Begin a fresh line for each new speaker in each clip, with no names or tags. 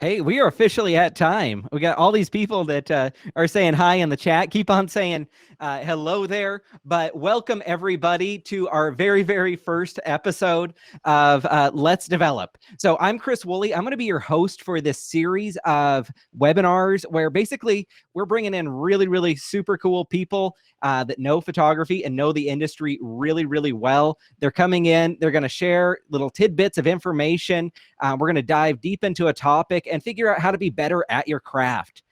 Hey, we are officially at time. We got all these people that are saying hi in the chat. Keep on saying hello there. But welcome everybody to our very, very first episode of Let's Develop. So I'm Chris Wooley. I'm going to be your host for this series of webinars where basically we're bringing in really, really super cool people that know photography and know the industry really, really well. They're coming in. They're going to share little tidbits of information. We're going to dive deep into a topic and figure out how to be better at your craft.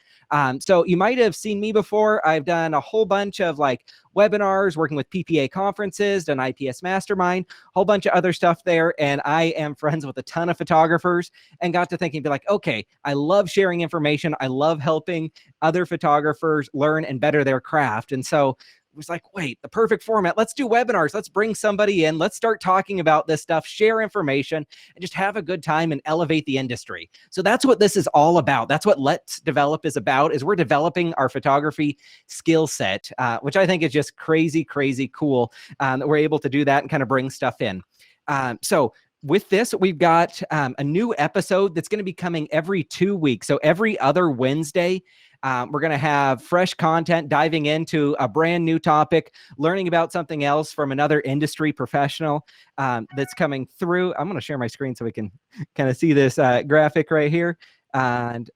So you might have seen me before. I've done a whole bunch of like webinars, working with PPA conferences, done IPS Mastermind, a whole bunch of other stuff there. And I am friends with a ton of photographers and got to thinking, be like, okay, I love sharing information. I love helping other photographers learn and better their craft. And so it was like, wait, the perfect format. Let's do webinars. Let's bring somebody in. Let's start talking about this stuff, share information, and just have a good time and elevate the industry. So that's what this is all about. That's what Let's Develop is about, is we're developing our photography skill set, which I think is just crazy, crazy cool that we're able to do that and kind of bring stuff in. So with this, we've got a new episode that's going to be coming every 2 weeks. So every other Wednesday, we're going to have fresh content, diving into a brand new topic, learning about something else from another industry professional that's coming through. I'm going to share my screen so we can kind of see this graphic right here. And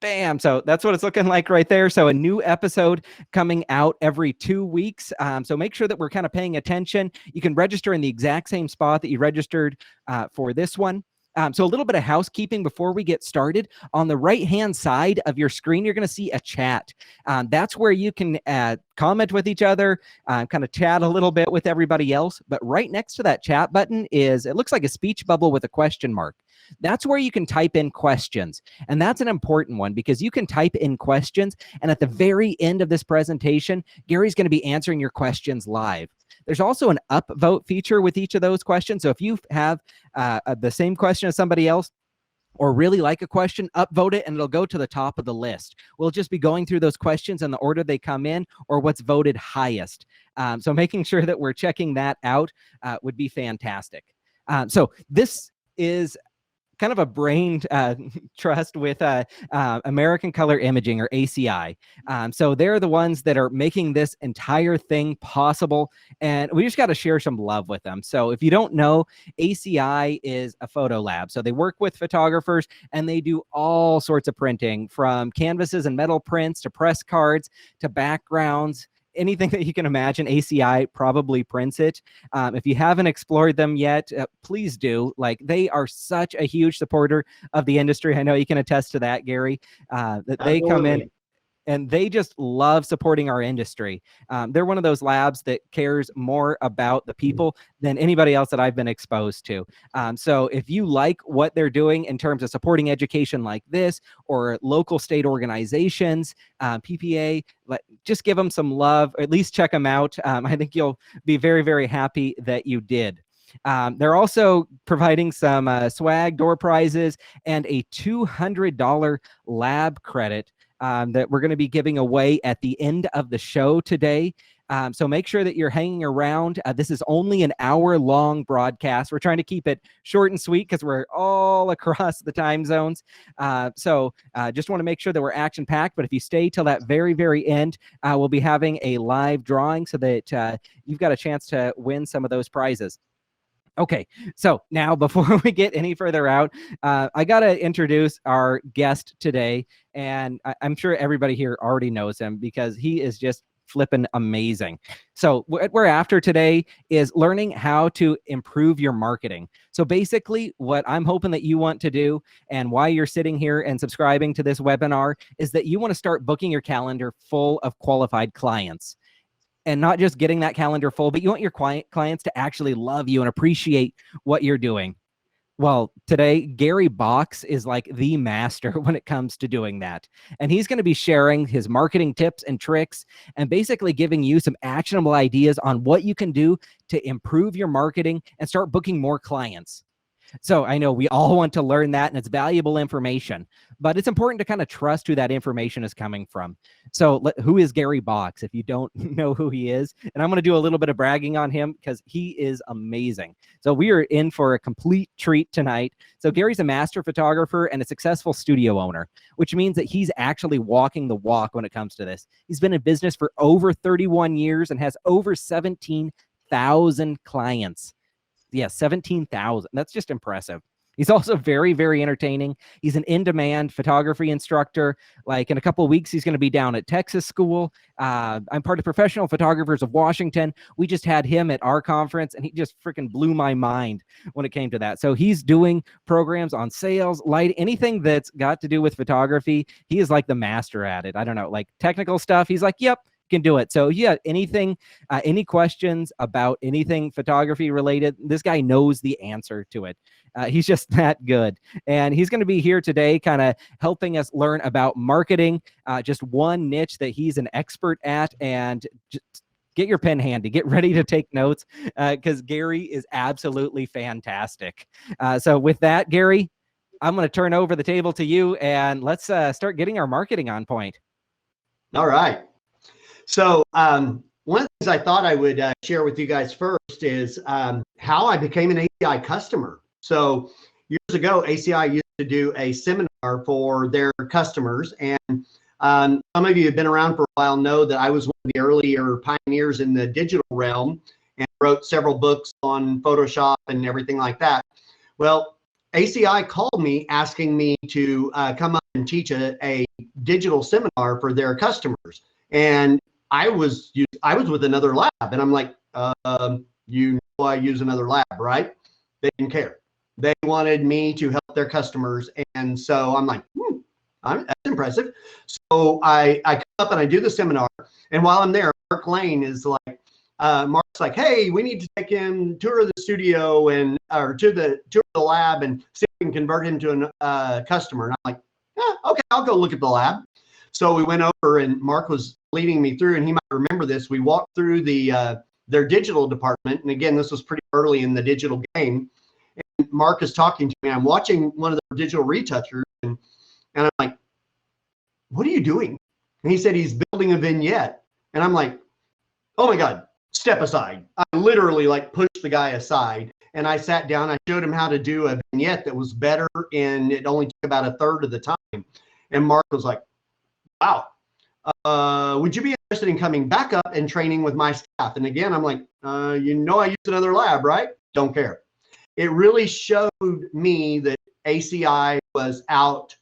bam. So that's what it's looking like right there. So a new episode coming out every 2 weeks. So make sure that we're kind of paying attention. You can register in the exact same spot that you registered for this one. So a little bit of housekeeping before we get started. On the right-hand side of your screen, you're going to see a chat. That's where you can comment with each other, kind of chat a little bit with everybody else. But right next to that chat button it looks like a speech bubble with a question mark. That's where you can type in questions. And that's an important one because you can type in questions. And at the very end of this presentation, Gary's going to be answering your questions live. There's also an upvote feature with each of those questions. So if you have the same question as somebody else, or really like a question, upvote it and it'll go to the top of the list. We'll just be going through those questions in the order they come in or what's voted highest. So making sure that we're checking that out would be fantastic. So this is kind of a brain trust with American Color Imaging, or ACI. So they're the ones that are making this entire thing possible, and we just got to share some love with them. So if you don't know, ACI is a photo lab. So they work with photographers and they do all sorts of printing, from canvases and metal prints to press cards to backgrounds. Anything that you can imagine, ACI probably prints it. If you haven't explored them yet, please do. Like, they are such a huge supporter of the industry. I know you can attest to that, Gary, that they come in and they just love supporting our industry. They're one of those labs that cares more about the people than anybody else that I've been exposed to. So if you like what they're doing in terms of supporting education like this, or local state organizations, PPA, just give them some love, or at least check them out. I think you'll be very, very happy that you did. They're also providing some swag, door prizes, and a $200 lab credit that we're going to be giving away at the end of the show today. So make sure that you're hanging around. This is only an hour-long broadcast. We're trying to keep it short and sweet because we're all across the time zones. So just want to make sure that we're action-packed. But if you stay till that very, very end, we'll be having a live drawing so that you've got a chance to win some of those prizes. Okay, so now before we get any further out, I got to introduce our guest today, and I'm sure everybody here already knows him because he is just flipping amazing. So what we're after today is learning how to improve your marketing. So basically what I'm hoping that you want to do, and why you're sitting here and subscribing to this webinar, is that you want to start booking your calendar full of qualified clients. And not just getting that calendar full, but you want your clients to actually love you and appreciate what you're doing. Well, today, Gary Box is like the master when it comes to doing that. And he's going to be sharing his marketing tips and tricks and basically giving you some actionable ideas on what you can do to improve your marketing and start booking more clients. So I know we all want to learn that, and it's valuable information, but it's important to kind of trust who that information is coming from. So who is Gary Box, if you don't know who he is? And I'm going to do a little bit of bragging on him because he is amazing. So we are in for a complete treat tonight. So Gary's a master photographer and a successful studio owner, which means that he's actually walking the walk when it comes to this. He's been in business for over 31 years and has over 17,000 clients. Yeah, 17,000. That's just impressive. He's also very, very entertaining. He's an in-demand photography instructor. Like in a couple of weeks, he's going to be down at Texas School. I'm part of Professional Photographers of Washington. We just had him at our conference, and he just freaking blew my mind when it came to that. So he's doing programs on sales, light, anything that's got to do with photography. He is like the master at it. I don't know, like technical stuff. He's like, yep, can do it. So yeah, anything, any questions about anything photography related, this guy knows the answer to it. He's just that good. And he's going to be here today kind of helping us learn about marketing, just one niche that he's an expert at. And just get your pen handy, get ready to take notes because Gary is absolutely fantastic. So with that, Gary, I'm going to turn over the table to you and let's start getting our marketing on point.
All right. So one of the things I thought I would share with you guys first is how I became an ACI customer. So years ago, ACI used to do a seminar for their customers. And some of you have been around for a while know that I was one of the earlier pioneers in the digital realm and wrote several books on Photoshop and everything like that. Well, ACI called me asking me to come up and teach a digital seminar for their customers. And I was with another lab, and I'm like, you know, I use another lab, right? They didn't care. They wanted me to help their customers, and so I'm like, that's impressive. So I come up and I do the seminar, and while I'm there, Mark Lane is like, Mark's like, hey, we need to take him tour the studio and or tour the lab and see if we can convert him to a customer. And I'm like, okay, I'll go look at the lab. So we went over, and Mark was leading me through, and he might remember this. We walked through their digital department, and again, this was pretty early in the digital game. And Mark is talking to me. I'm watching one of the digital retouchers, and I'm like, "What are you doing?" And he said he's building a vignette, and I'm like, "Oh my God, step aside!" I literally like pushed the guy aside, and I sat down. I showed him how to do a vignette that was better, and it only took about a third of the time. And Mark was like, wow, would you be interested in coming back up and training with my staff? And again, I'm like, you know, I use another lab, right? Don't care. It really showed me that ACI was out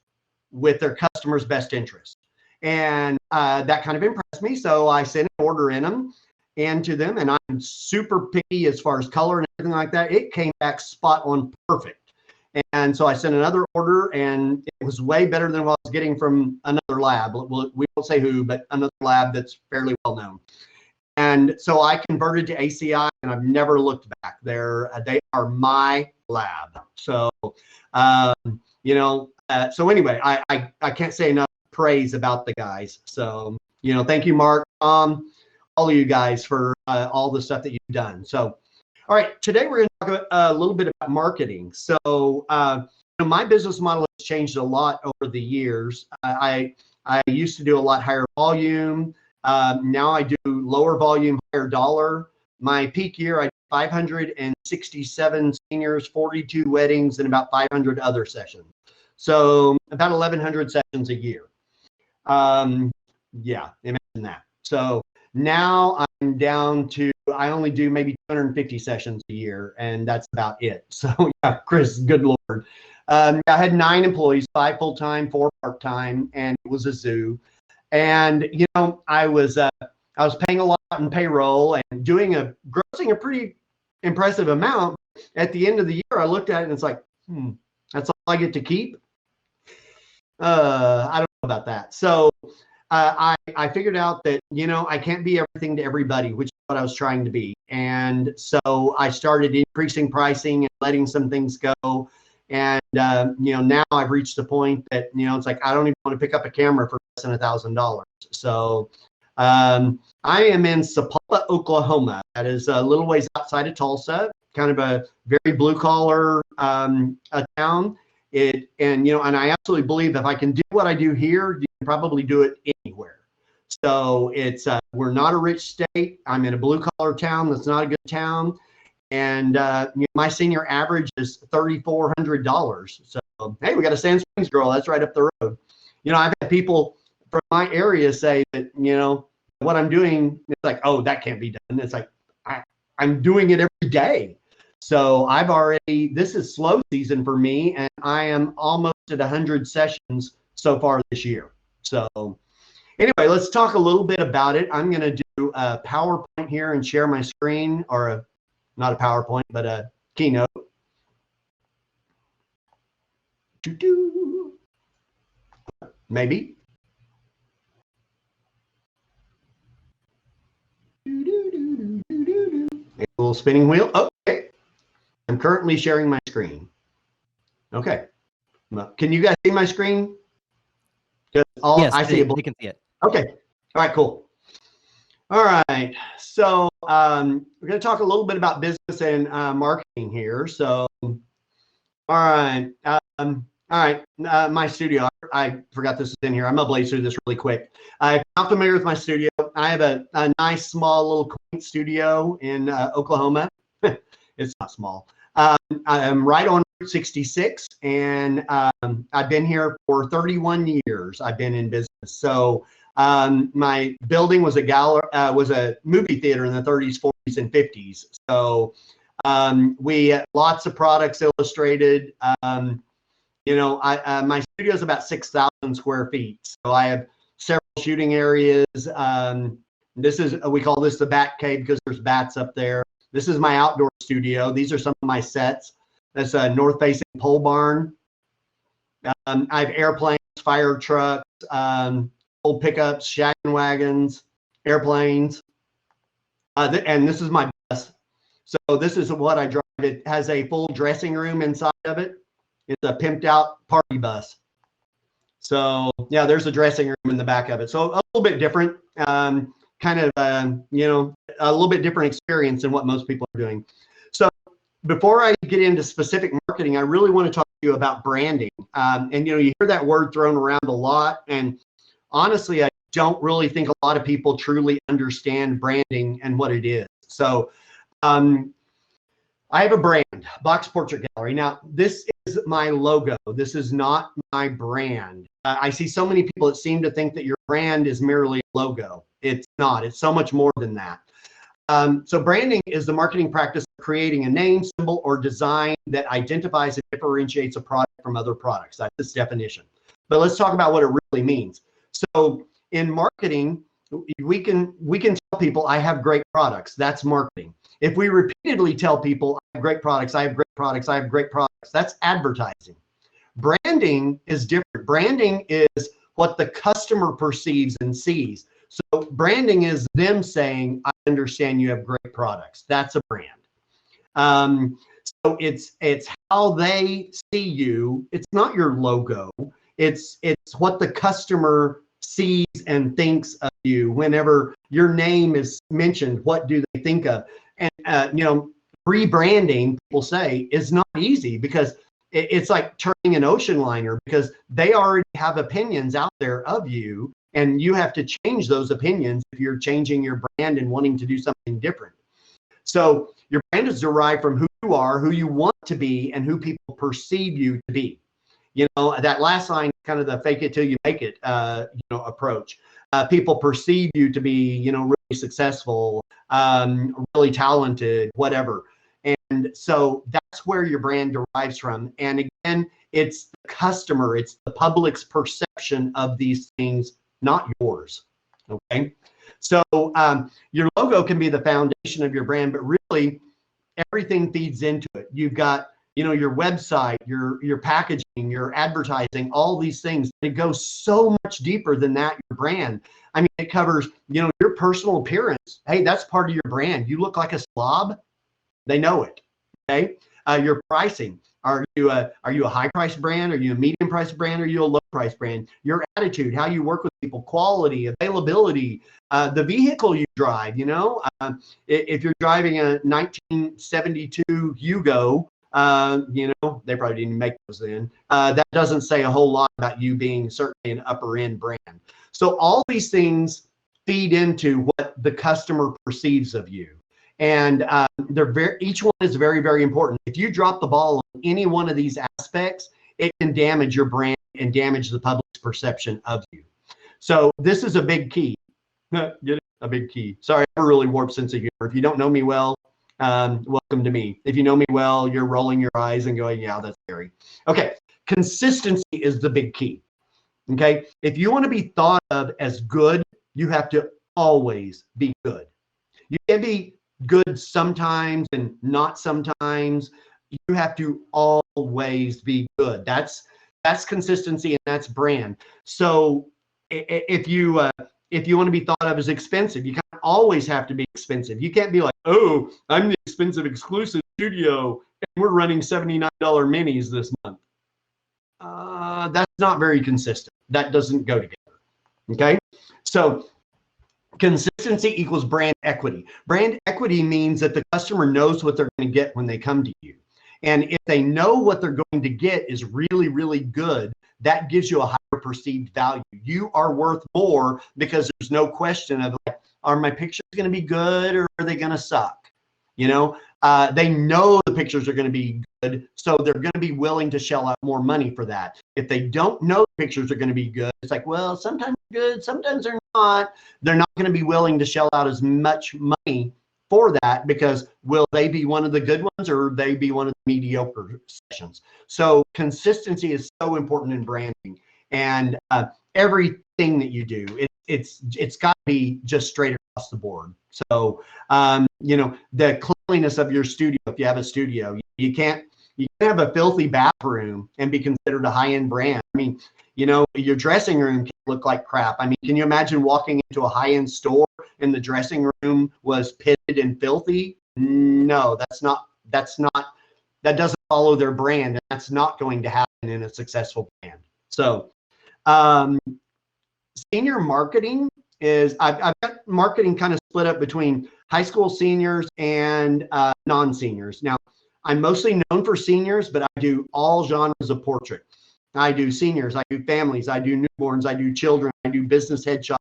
with their customers' best interest. And that kind of impressed me. So I sent an order in them and to them, and I'm super picky as far as color and everything like that. It came back spot on perfect. And so I sent another order, and it was way better than what I was getting from another lab. We won't say who, but another lab that's fairly well known. And so I converted to ACI, and I've never looked back. They are my lab. So, you know, so anyway, I can't say enough praise about the guys. So, you know, thank you, Mark, all of you guys for all the stuff that you've done. So, all right, today we're going to talk a little bit about marketing. So, you know, my business model has changed a lot over the years. I used to do a lot higher volume. Now I do lower volume, higher dollar. My peak year, I did 567 seniors, 42 weddings, and about 500 other sessions. So about 1,100 sessions a year. Yeah, imagine that. So now I'm down to, I only do maybe 250 sessions a year, and that's about it. So yeah, Chris, good Lord. I had 9 employees, 5 full-time, 4 part-time, and it was a zoo. And, you know, I was paying a lot in payroll and grossing a pretty impressive amount. At the end of the year, I looked at it and it's like, that's all I get to keep. I don't know about that. So I figured out that, you know, I can't be everything to everybody, which is what I was trying to be. And so I started increasing pricing and letting some things go. And, you know, now I've reached the point that, you know, it's like, I don't even want to pick up a camera for less than $1,000. So I am in Sapulpa, Oklahoma. That is a little ways outside of Tulsa. kind of a very blue collar a town. And I absolutely believe if I can do what I do here, you can probably do it anywhere. So we're not a rich state. I'm in a blue collar town that's not a good town. And my senior average is $3,400. So, hey, we got a Sand Springs girl. That's right up the road. I've had people from my area say that, what I'm doing, it's like, oh, that can't be done. It's like, I'm doing it every day. So this is slow season for me, and I am almost at 100 sessions so far this year. So anyway, let's talk a little bit about it. I'm going to do a PowerPoint here and share my screen, or not a PowerPoint, but a keynote. Maybe. A little spinning wheel. Okay. I'm currently sharing my screen. Okay. Can you guys see my screen?
Yes,
I see
they can see it.
Okay. All right, cool. All right. So we're going to talk a little bit about business and marketing here. So, all right. My studio. I forgot this is in here. I'm going to blaze through this really quick. I'm not familiar with my studio. I have a nice, small, little quaint studio in Oklahoma. It's not small. I'm right on Route 66, and I've been here for 31 years. I've been in business. So my building was a movie theater in the 30s, 40s, and 50s. So we had lots of products illustrated. My studio is about 6,000 square feet. So I have several shooting areas. We call this the Bat Cave because there's bats up there. This is my outdoor studio. These are some of my sets. That's a north-facing pole barn. I have airplanes, fire trucks, old pickups, shaggin' wagons, airplanes. And this is my bus. So this is what I drive. It has a full dressing room inside of it. It's a pimped out party bus. So yeah, there's a dressing room in the back of it. So a little bit different, a little bit different experience than what most people are doing. So before I get into specific marketing, I really want to talk to you about branding. And you hear that word thrown around a lot. And honestly, I don't really think a lot of people truly understand branding and what it is. So I have a brand, Box Portrait Gallery. Now, this is my logo. This is not my brand. I see so many people that seem to think that your brand is merely a logo. It's not. It's so much more than that. So branding is the marketing practice of creating a name, symbol, or design that identifies and differentiates a product from other products. That's its definition. But let's talk about what it really means. So in marketing, we can tell people I have great products. That's marketing. If we repeatedly tell people I have great products, I have great products, I have great products, that's advertising. Branding is different. Branding is what the customer perceives and sees. So branding is them saying, I understand you have great products. That's a brand. So it's how they see you. It's not your logo. It's what the customer sees and thinks of you. Whenever your name is mentioned, what do they think of? And rebranding, people say, is not easy because it's like turning an ocean liner, because they already have opinions out there of you, and you have to change those opinions if you're changing your brand and wanting to do something different. So your brand is derived from who you are, who you want to be, and who people perceive you to be. That last line, kind of the fake it till you make it, approach. People perceive you to be, really successful, really talented, whatever. And so that's where your brand derives from. And again, it's the customer, it's the public's perception of these things, not yours. Okay. So your logo can be the foundation of your brand, but really everything feeds into it. You've got, your website, your packaging, your advertising, all these things. It goes so much deeper than that, your brand. I mean, it covers, your personal appearance. Hey, that's part of your brand. You look like a slob, they know it. Okay. Your pricing. Are you a high price brand? Are you a medium price brand? Are you a low price brand, your attitude, how you work with people, quality, availability, the vehicle you drive. If you're driving a 1972 Yugo, they probably didn't make those then. That doesn't say a whole lot about you being certainly an upper end brand. So all these things feed into what the customer perceives of you. And each one is very, very important. If you drop the ball on any one of these aspects, it can damage your brand and damage the public's perception of you. So this is a big key. Get it? A big key. Sorry, I have a really warped sense of humor. If you don't know me well, welcome to me. If you know me well, you're rolling your eyes and going, yeah, that's scary. Okay, consistency is the big key. Okay, if you want to be thought of as good, you have to always be good. You can't be good sometimes and not sometimes. You have to always be good. That's consistency, and that's brand. So if you want to be thought of as expensive, you kind of always have to be expensive. You can't be like, oh, I'm the expensive exclusive studio and we're running $79 minis this month. That's not very consistent. That doesn't go together. Okay, so consistency equals brand equity. Brand equity means that the customer knows what they're going to get when they come to you. And if they know what they're going to get is really, really good, that gives you a higher perceived value. You are worth more because there's no question of like, are my pictures going to be good or are they going to suck? They know the pictures are going to be good, so they're going to be willing to shell out more money for that. If they don't know the pictures are going to be good, it's like, well, sometimes they're good, sometimes they're not. They're not going to be willing to shell out as much money for that because will they be one of the good ones or will they be one of the mediocre sessions? So consistency is so important in branding, and everything that you do, it's got to be just straight across the board. So the cleanliness of your studio, if you have a studio, you can't have a filthy bathroom and be considered a high-end brand. I mean, your dressing room can look like crap. I mean, can you imagine walking into a high-end store and the dressing room was pitted and filthy? No, that doesn't follow their brand, and that's not going to happen in a successful brand. So senior marketing is, I've got marketing kind of split up between high school seniors and non-seniors. Now, I'm mostly known for seniors, but I do all genres of portrait. I do seniors, I do families, I do newborns, I do children, I do business headshots,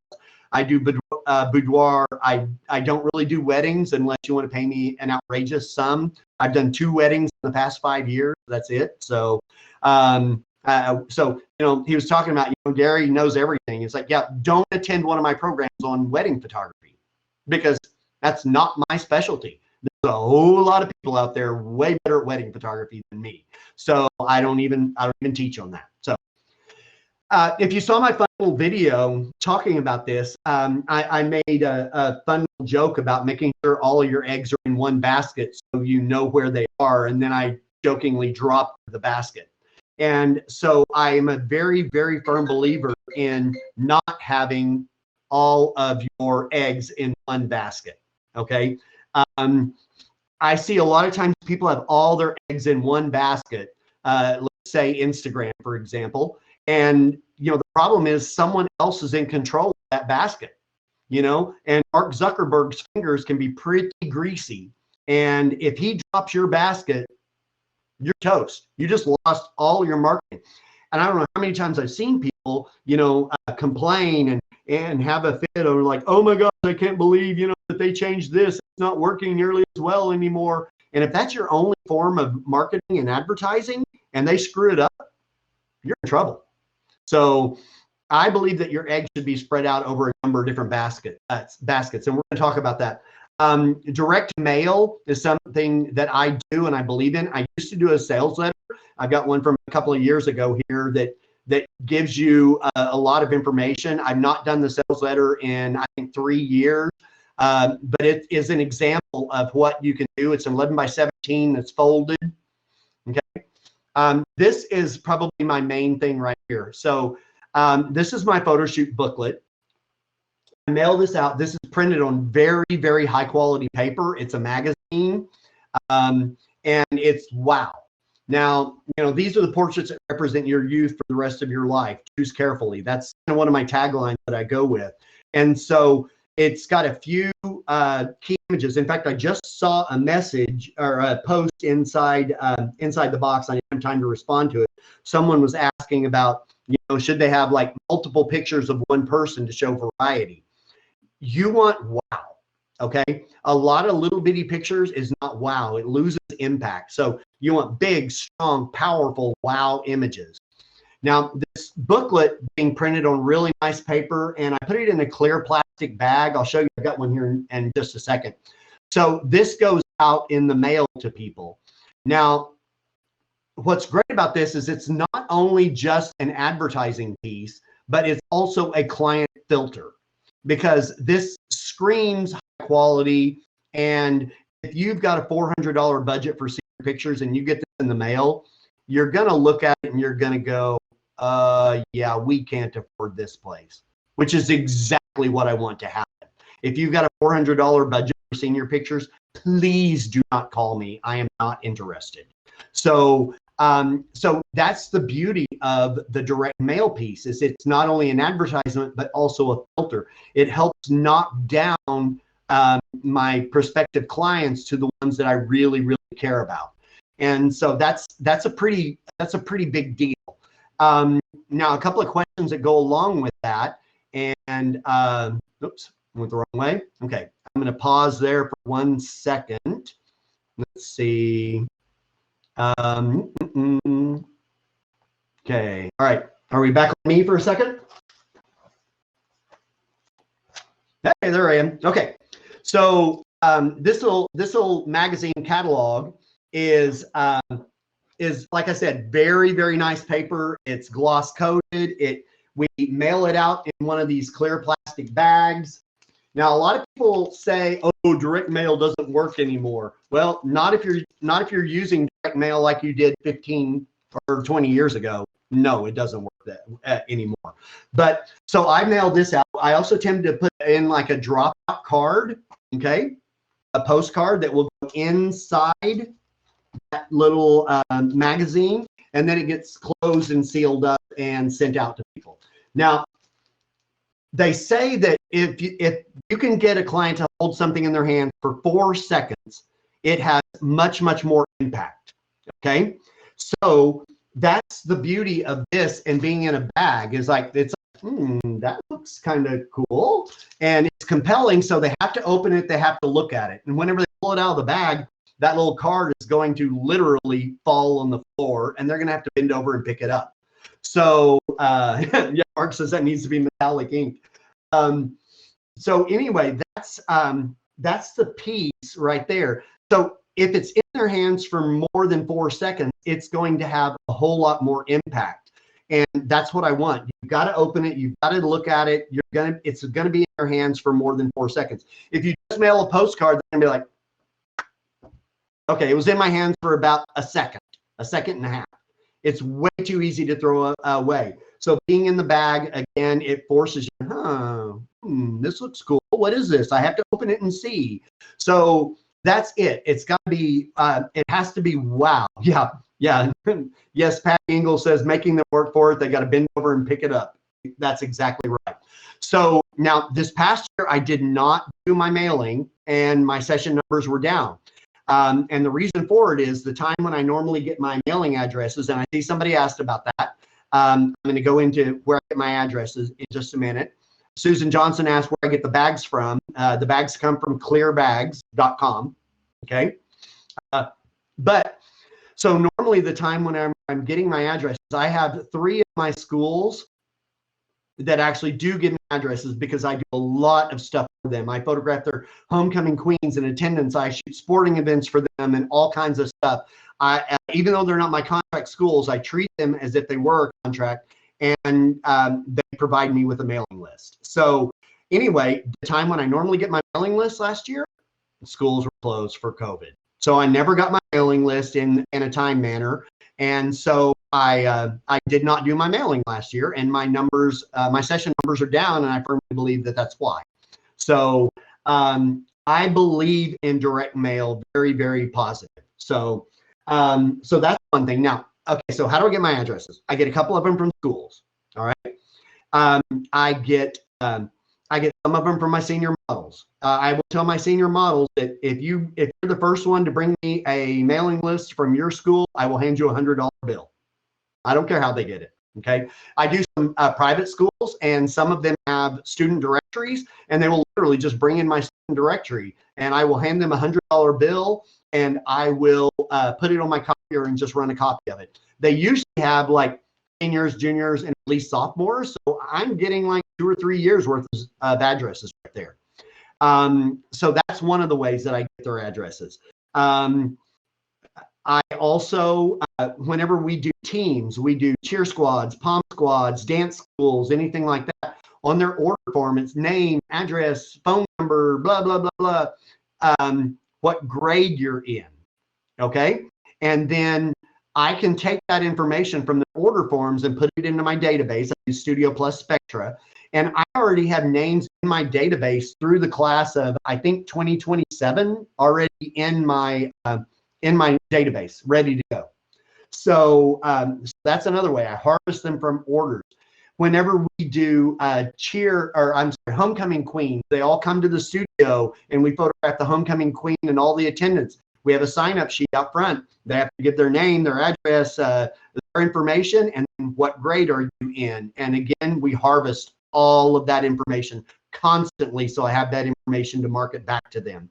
I do boudoir. I don't really do weddings unless you want to pay me an outrageous sum. I've done 2 weddings in the past 5 years. That's it. So, he was talking about, Gary knows everything. It's like, yeah, don't attend one of my programs on wedding photography because that's not my specialty. There's a whole lot of people out there way better at wedding photography than me. So I don't even teach on that. So if you saw my fun little video talking about this, I made a fun little joke about making sure all of your eggs are in one basket so you know where they are. And then I jokingly dropped the basket. And so I am a very, very firm believer in not having all of your eggs in one basket. Okay. I see a lot of times people have all their eggs in one basket, let's say Instagram, for example. And, the problem is someone else is in control of that basket, and Mark Zuckerberg's fingers can be pretty greasy. And if he drops your basket, you're toast. You just lost all your marketing. And I don't know how many times I've seen people, complain and have a fit or like, oh my God, I can't believe, that they changed this. It's not working nearly as well anymore. And if that's your only form of marketing and advertising and they screw it up, you're in trouble. So I believe that your eggs should be spread out over a number of different baskets. And we're going to talk about that. Direct mail is something that I do and I believe in. I used to do a sales letter. I've got one from a couple of years ago here that gives you a lot of information. I've not done the sales letter in, I think, 3 years, but it is an example of what you can do. It's 11 by 17 that's folded. Okay. This is probably my main thing right here. So this is my photo shoot booklet. I mail this out. This is printed on very, very high quality paper. It's a magazine, and it's wow. Now, these are the portraits that represent your youth for the rest of your life. Choose carefully. That's kind of one of my taglines that I go with. And so it's got a few key images. In fact, I just saw a message or a post inside the box. I didn't have time to respond to it. Someone was asking about, should they have like multiple pictures of one person to show variety? You want wow. Okay. A lot of little bitty pictures is not wow. It loses impact. So you want big, strong, powerful wow images. Now, this booklet being printed on really nice paper, and I put it in a clear plastic bag. I'll show you. I've got one here in just a second. So this goes out in the mail to people. Now, what's great about this is it's not only just an advertising piece, but it's also a client filter, because this screams high quality. And if you've got a $400 budget for senior pictures and you get this in the mail, you're going to look at it and you're going to go, yeah, we can't afford this place, which is exactly what I want to happen. If you've got a $400 budget for senior pictures, please do not call me. I am not interested. So that's the beauty of the direct mail piece, is it's not only an advertisement, but also a filter. It helps knock down my prospective clients to the ones that I really, really care about. And so that's a pretty big deal. Now, a couple of questions that go along with that. And oops, went the wrong way. Okay, I'm going to pause there for 1 second. Let's see. Okay. All right. Are we back on me for a second? Hey, there I am. Okay. So this little magazine catalog is like I said, very, very nice paper. It's gloss coated. We mail it out in one of these clear plastic bags. Now, a lot of people say, "Oh, direct mail doesn't work anymore." Well, not if you're using direct mail like you did 15 or 20 years ago. No, it doesn't work anymore. But so I mailed this out. I also tend to put in like a dropout card, okay, a postcard that will go inside that little magazine, and then it gets closed and sealed up and sent out to people. Now, they say that if you can get a client to hold something in their hand for 4 seconds, it has much, much more impact. Okay. So that's the beauty of this, and being in a bag is like, that looks kind of cool. And it's compelling. So they have to open it. They have to look at it. And whenever they pull it out of the bag, that little card is going to literally fall on the floor, and they're going to have to bend over and pick it up. So yeah, Mark says that needs to be metallic ink. So anyway, that's the piece right there. So if it's in their hands for more than 4 seconds, it's going to have a whole lot more impact. And that's what I want. You've got to open it. You've got to look at it. It's going to be in their hands for more than 4 seconds. If you just mail a postcard, they're going to be like, okay, it was in my hands for about a second and a half. It's way too easy to throw away. So being in the bag, again, it forces you, this looks cool. What is this? I have to open it and see. So that's it. It's got to be, it has to be wow. Yeah. Yes, Pat Engel says making them work for it. They got to bend over and pick it up. That's exactly right. So now this past year, I did not do my mailing, and my session numbers were down. And the reason for it is the time when I normally get my mailing addresses, and I see somebody asked about that. I'm going to go into where I get my addresses in just a minute. Susan Johnson asked where I get the bags from. The bags come from clearbags.com. Okay. But so normally the time when I'm getting my addresses, I have 3 of my schools that actually do give me addresses, because I do a lot of stuff for them. I photograph their homecoming queens in attendance. I shoot sporting events for them and all kinds of stuff. Even though they're not my contract schools, I treat them as if they were a contract, and they provide me with a mailing list. So anyway, the time when I normally get my mailing list last year, schools were closed for COVID. So I never got my mailing list in a time manner. And so I did not do my mailing last year, and my numbers, my session numbers are down, and I firmly believe that that's why. So I believe in direct mail very, very positive. So So that's one thing. Now, okay, so how do I get my addresses? I get a couple of them from schools. All right. Um, I get some of them from my senior models. I will tell my senior models that if you're the first one to bring me a mailing list from your school, I will hand you $100 bill. I don't care how they get it. Okay. I do some private schools, and some of them have student directories, and they will literally just bring in my student directory, and I will hand them $100 bill, and I will put it on my copier and just run a copy of it. They usually have like seniors, juniors, and at least sophomores. So I'm getting like 2 or 3 years worth of addresses right there. So that's one of the ways that I get their addresses. I also, whenever we do teams, we do cheer squads, pom squads, dance schools, anything like that. On their order form, it's name, address, phone number, blah, blah, blah, blah, what grade you're in, okay? And then I can take that information from the order forms and put it into my database. I use Studio Plus Spectra, and I already have names in my database through the class of, I think, 2027 already in my database, ready to go. So that's another way. I harvest them from orders. Whenever we do homecoming queen, they all come to the studio and we photograph the homecoming queen and all the attendants. We have a sign-up sheet out front. They have to give their name, their address, their information, and what grade are you in. And again, we harvest all of that information constantly, so I have that information to market back to them.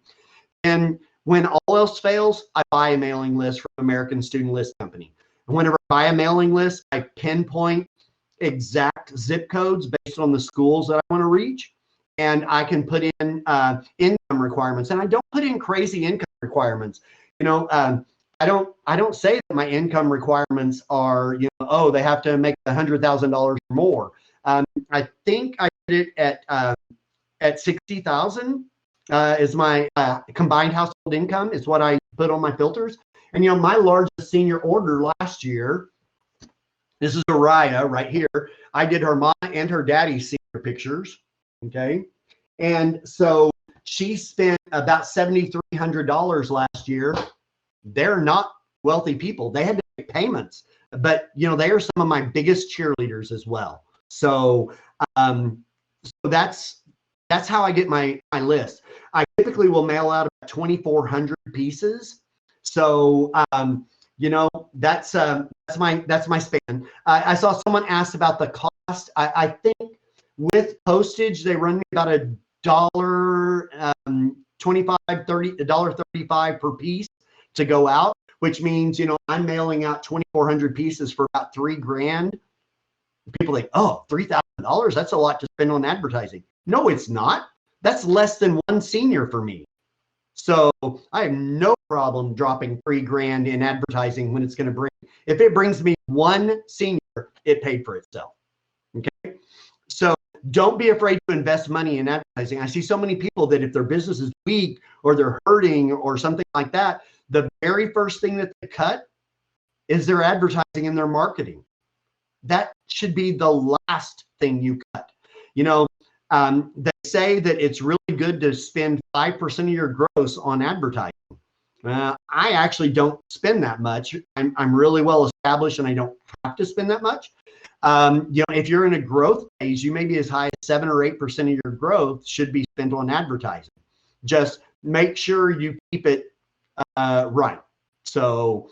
And when all else fails, I buy a mailing list from American Student List Company. And whenever I buy a mailing list, I pinpoint exact zip codes based on the schools that I want to reach. And I can put in income requirements. And I don't put in crazy income requirements. You know, I don't say that my income requirements are, you know, oh, they have to make $100,000 or more. I think I did it at 60,000. Is my combined household income is what I put on my filters. And, you know, my largest senior order last year, this is Araya right here. I did her mom and her daddy's senior pictures. Okay. And so she spent about $7,300 last year. They're not wealthy people. They had to make payments, but, you know, they are some of my biggest cheerleaders as well. So, that's how I get my list. I typically will mail out about 2,400 pieces. So, you know, that's my span. I saw someone ask about the cost. I think with postage, they run me about $1.35 per piece to go out, which means, you know, I'm mailing out 2,400 pieces for about $3,000. People think, oh, $3,000, that's a lot to spend on advertising. No, it's not. That's less than one senior for me. So I have no problem dropping $3,000 in advertising when it's going to bring, if it brings me one senior, it paid for itself. Okay. So don't be afraid to invest money in advertising. I see so many people that if their business is weak or they're hurting or something like that, the very first thing that they cut is their advertising and their marketing. That should be the last thing you cut. You know, they say that it's really good to spend 5% of your gross on advertising. I actually don't spend that much. I'm really well established and I don't have to spend that much. You know, if you're in a growth phase, you may be as high as 7 or 8% of your growth should be spent on advertising. Just make sure you keep it right. So,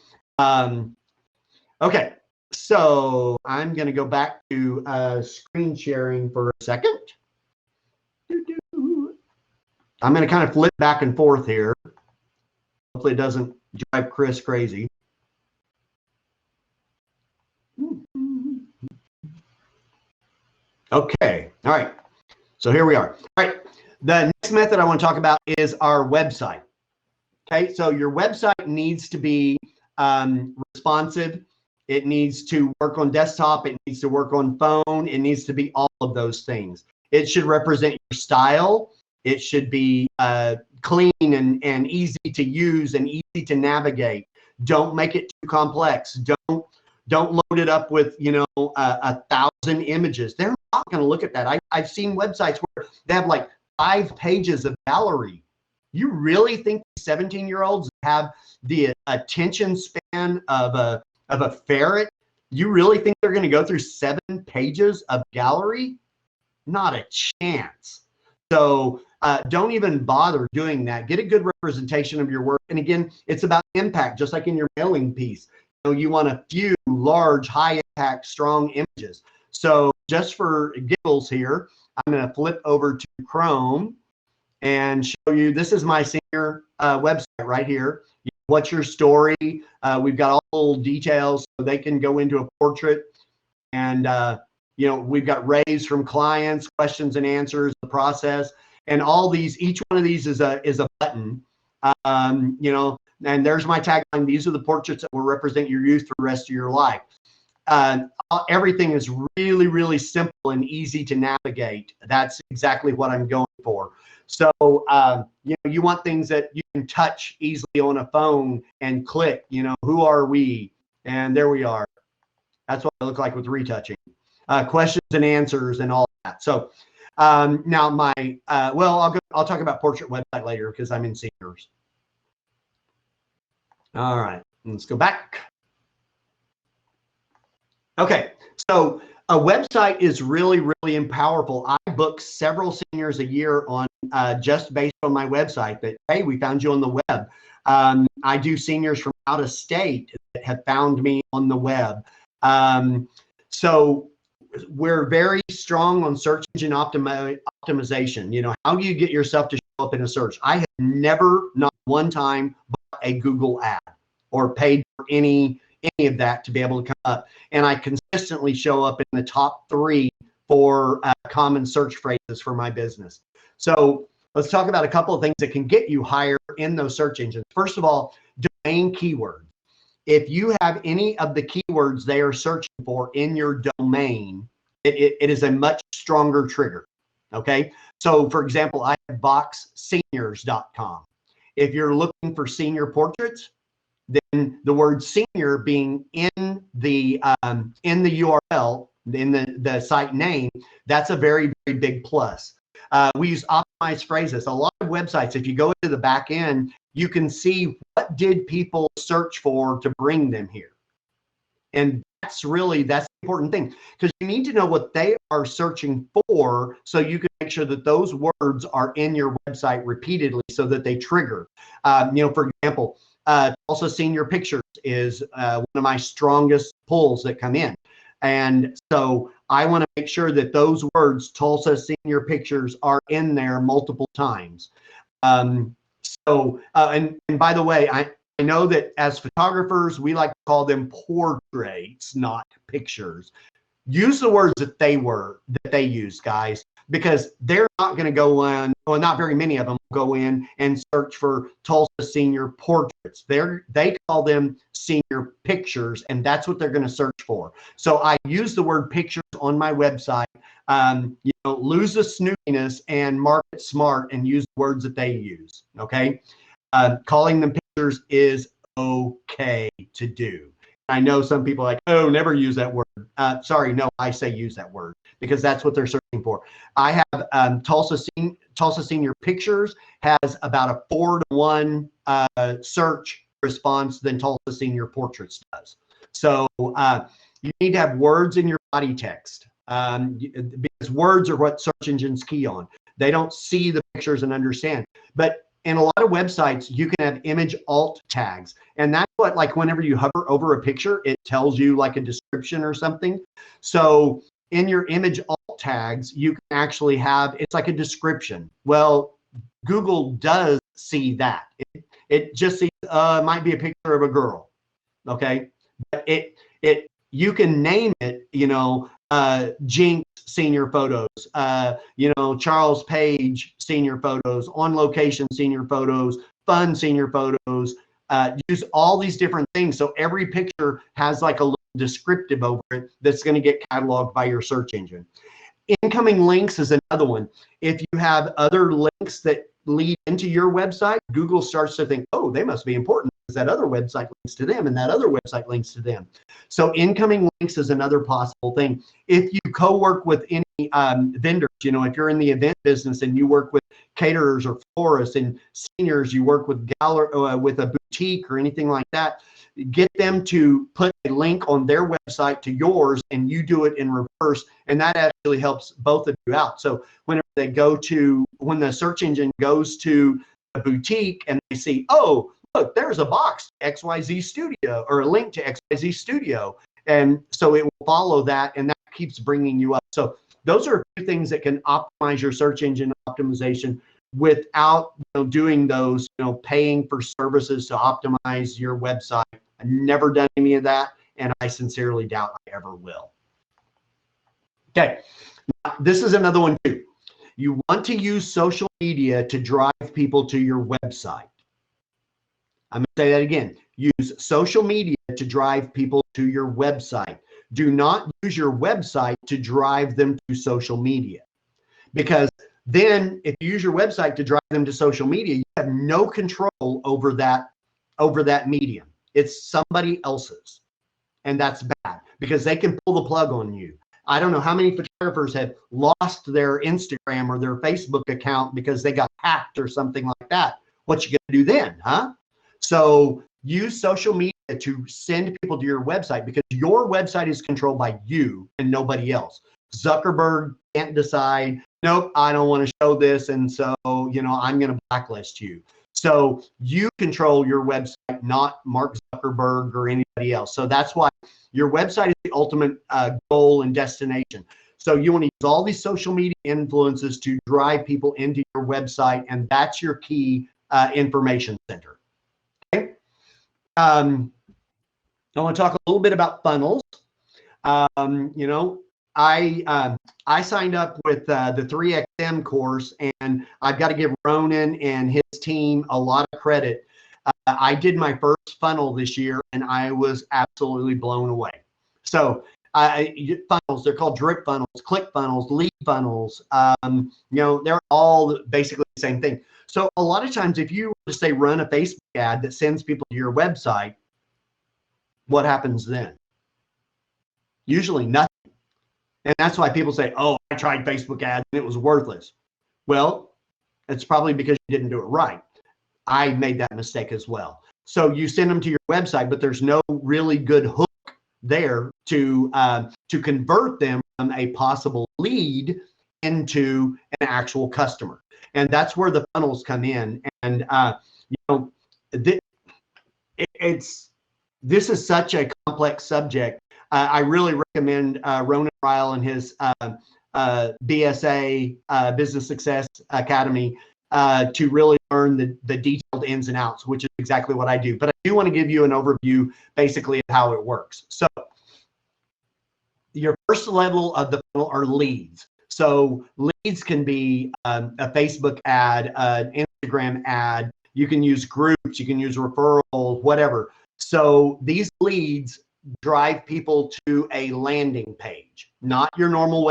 okay. So I'm going to go back to screen sharing for a second. I'm going to kind of flip back and forth here. Hopefully it doesn't drive Chris crazy. Okay. All right. So here we are. All right. The next method I want to talk about is our website. Okay. So your website needs to be responsive. It needs to work on desktop. It needs to work on phone. It needs to be all of those things. It should represent your style. It should be clean and easy to use and easy to navigate. Don't make it too complex. Don't load it up with, you know, 1,000 images. They're not going to look at that. I've seen websites where they have like 5 pages of gallery. You really think 17-year-olds have the attention span of a ferret? You really think they're going to go through 7 pages of gallery? Not a chance. So don't even bother doing that. Get a good representation of your work. And again, it's about impact, just like in your mailing piece. You want a few large, high impact, strong images. So just for giggles here, I'm going to flip over to Chrome and show you, this is my senior website right here. What's your story? We've got all the little details so they can go into a portrait. And, we've got raves from clients, questions and answers, the process. And all these, each one of these is a button, and there's my tagline. These are the portraits that will represent your youth for the rest of your life. Everything is really, really simple and easy to navigate. That's exactly what I'm going for. So, you want things that you can touch easily on a phone and click, who are we? And there we are. That's what I look like with retouching. Questions and answers and all that. So now I'll talk about portrait website later because I'm in seniors. All right, let's go back. Okay, so a website is really, really powerful. I book several seniors a year on just based on my website that, hey, we found you on the web. I do seniors from out of state that have found me on the web. So we're very strong on search engine optimization. How do you get yourself to show up in a search? I have never, not one time, bought a Google ad or paid for any of that to be able to come up. And I consistently show up in the top 3 for common search phrases for my business. So let's talk about a couple of things that can get you higher in those search engines. First of all, domain keywords. If you have any of the keywords they are searching for in your domain, it is a much stronger trigger. Okay. So for example, I have boxseniors.com. If you're looking for senior portraits, then the word senior being in the URL, in the site name, that's a very, very big plus. We use optimized phrases. A lot of websites, if you go into the back end, you can see what did people search for to bring them here. And that's the important thing, because you need to know what they are searching for so you can make sure that those words are in your website repeatedly so that they trigger. For example, also senior pictures is one of my strongest pulls that come in. And so I want to make sure that those words, Tulsa senior pictures, are in there multiple times. And by the way, I know that as photographers, we like to call them portraits, not pictures. Use the words that they use, guys, because they're not going to go in, well, not very many of them go in and search for Tulsa senior portraits. They call them senior pictures, and that's what they're going to search for. So I use the word pictures on my website. Lose the snootiness and mark it smart and use the words that they use. Okay. Calling them pictures is okay to do. I know some people are like, oh, never use that word. Sorry, no, I say use that word because that's what they're searching for. I have Tulsa Senior Pictures has about a 4-to-1 search response than Tulsa Senior Portraits does. So you need to have words in your body text because words are what search engines key on. They don't see the pictures and understand. But in a lot of websites, you can have image alt tags. And that's what, like, whenever you hover over a picture, it tells you like a description or something. So in your image alt tags, you can actually have, it's like a description. Well, Google does see that. It just sees, might be a picture of a girl. Okay. But you can name it, Jinx senior photos, Charles Page senior photos, on location senior photos, fun senior photos, use all these different things. So every picture has like a little descriptive over it that's going to get cataloged by your search engine. Incoming links is another one. If you have other links that lead into your website, Google starts to think, oh, they must be important because that other website links to them and that other website links to them. So incoming links is another possible thing. If you co-work with any vendors, if you're in the event business and you work with, caterers or florists, and seniors, you work with with a boutique or anything like that. Get them to put a link on their website to yours, and you do it in reverse, and that actually helps both of you out. So whenever they go to, when the search engine goes to a boutique and they see, oh, look, there's a box to XYZ Studio or a link to XYZ Studio, and so it will follow that, and that keeps bringing you up. So those are a few things that can optimize your search engine optimization without doing those, paying for services to optimize your website. I've never done any of that, and I sincerely doubt I ever will. Okay, now, this is another one too. You want to use social media to drive people to your website. I'm going to say that again. Use social media to drive people to your website. Do not use your website to drive them to social media, because then if you use your website to drive them to social media, you have no control over that medium. It's somebody else's, and that's bad because they can pull the plug on you. I don't know how many photographers have lost their Instagram or their Facebook account because they got hacked or something like that. What you gonna do then, huh? So use social media to send people to your website, because your website is controlled by you and nobody else. Zuckerberg can't decide, nope, I don't want to show this, and so, I'm going to blacklist you. So you control your website, not Mark Zuckerberg or anybody else. So that's why your website is the ultimate goal and destination. So you want to use all these social media influences to drive people into your website, and that's your key information center. Okay. I want to talk a little bit about funnels. I signed up with the 3XM course, and I've got to give Ronan and his team a lot of credit. I did my first funnel this year, and I was absolutely blown away. So funnels, they're called drip funnels, click funnels, lead funnels. They're all basically the same thing. So a lot of times, if you were to say run a Facebook ad that sends people to your website, what happens then? Usually nothing. And that's why people say, oh, I tried Facebook ads and it was worthless. Well, it's probably because you didn't do it right. I made that mistake as well. So you send them to your website, but there's no really good hook there to convert them from a possible lead into an actual customer. And that's where the funnels come in. And this is such a complex subject. I really recommend Ronan Ryle and his BSA, Business Success Academy, to really learn the detailed ins and outs, which is exactly what I do. But I do want to give you an overview, basically, of how it works. So your first level of the funnel are leads. So leads can be a Facebook ad, an Instagram ad. You can use groups, you can use referrals, whatever. So these leads drive people to a landing page, not your normal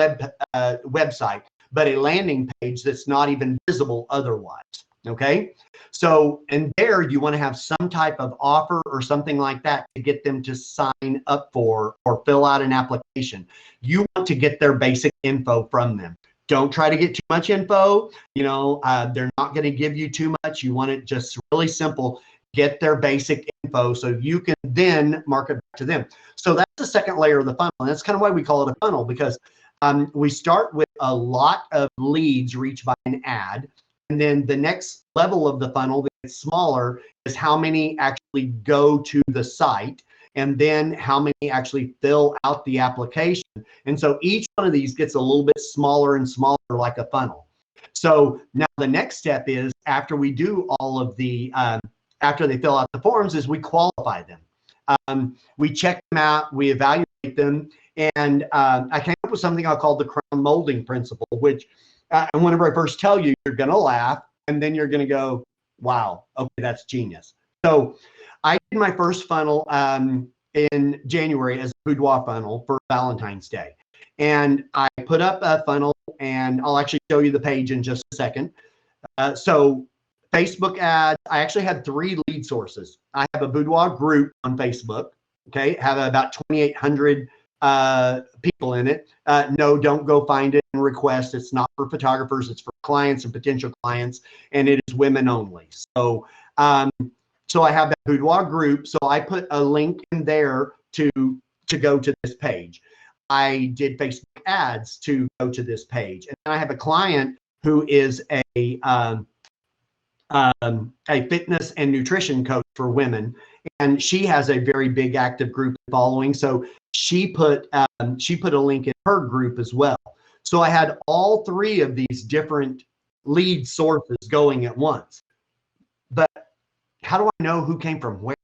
website, but a landing page that's not even visible otherwise. Okay. So, and there you want to have some type of offer or something like that to get them to sign up for or fill out an application. You want to get their basic info from them. Don't try to get too much info. They're not going to give you too much. You want it just really simple. Get their basic info so you can then market back to them. So that's the second layer of the funnel. And that's kind of why we call it a funnel, because we start with a lot of leads reached by an ad. And then the next level of the funnel that gets smaller is how many actually go to the site, and then how many actually fill out the application. And so each one of these gets a little bit smaller and smaller, like a funnel. So now the next step is, after we do all of the after they fill out the forms, is we qualify them. We check them out, we evaluate them, and I came up with something I call the crown molding principle, which whenever I first tell you, you're going to laugh, and then you're going to go, wow, okay, that's genius. So I did my first funnel in January as a boudoir funnel for Valentine's Day. And I put up a funnel, and I'll actually show you the page in just a second. So Facebook ads, I actually had 3 lead sources. I have a boudoir group on Facebook, okay, have about 2,800 people in it. No, don't go find it and request. It's not for photographers. It's for clients and potential clients, and it is women only. So, so I have that boudoir group. So I put a link in there to go to this page. I did Facebook ads to go to this page, and I have a client who is a fitness and nutrition coach for women, and she has a very big active group following. So she put a link in her group as well. So I had all three of these different lead sources going at once. But how do I know who came from where?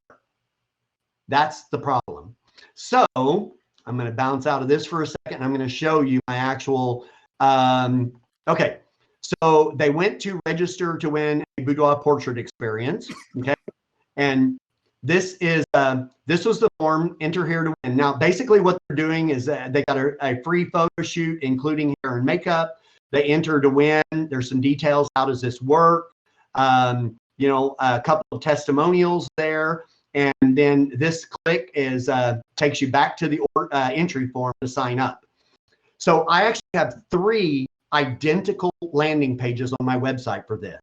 That's the problem. So I'm going to bounce out of this for a second. I'm going to show you my actual, okay. So they went to register to win a boudoir portrait experience. Okay. And this was the form, enter here to win. Now, basically what they're doing is they got a free photo shoot, including hair and makeup. They enter to win. There's some details. How does this work? You know, a couple of testimonials there. And then this click is takes you back to the entry form to sign up. So I actually have 3 identical landing pages on my website for this.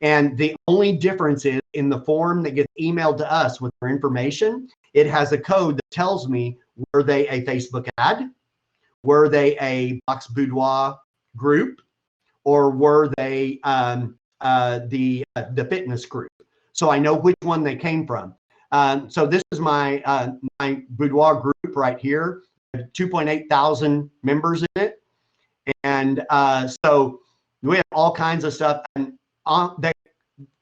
And the only difference is in the form that gets emailed to us with their information, it has a code that tells me, were they a Facebook ad? Were they a Box Boudoir group? Or were they the fitness group? So I know which one they came from. So this is my my boudoir group right here, 2.8 thousand members in it. And so we have all kinds of stuff. And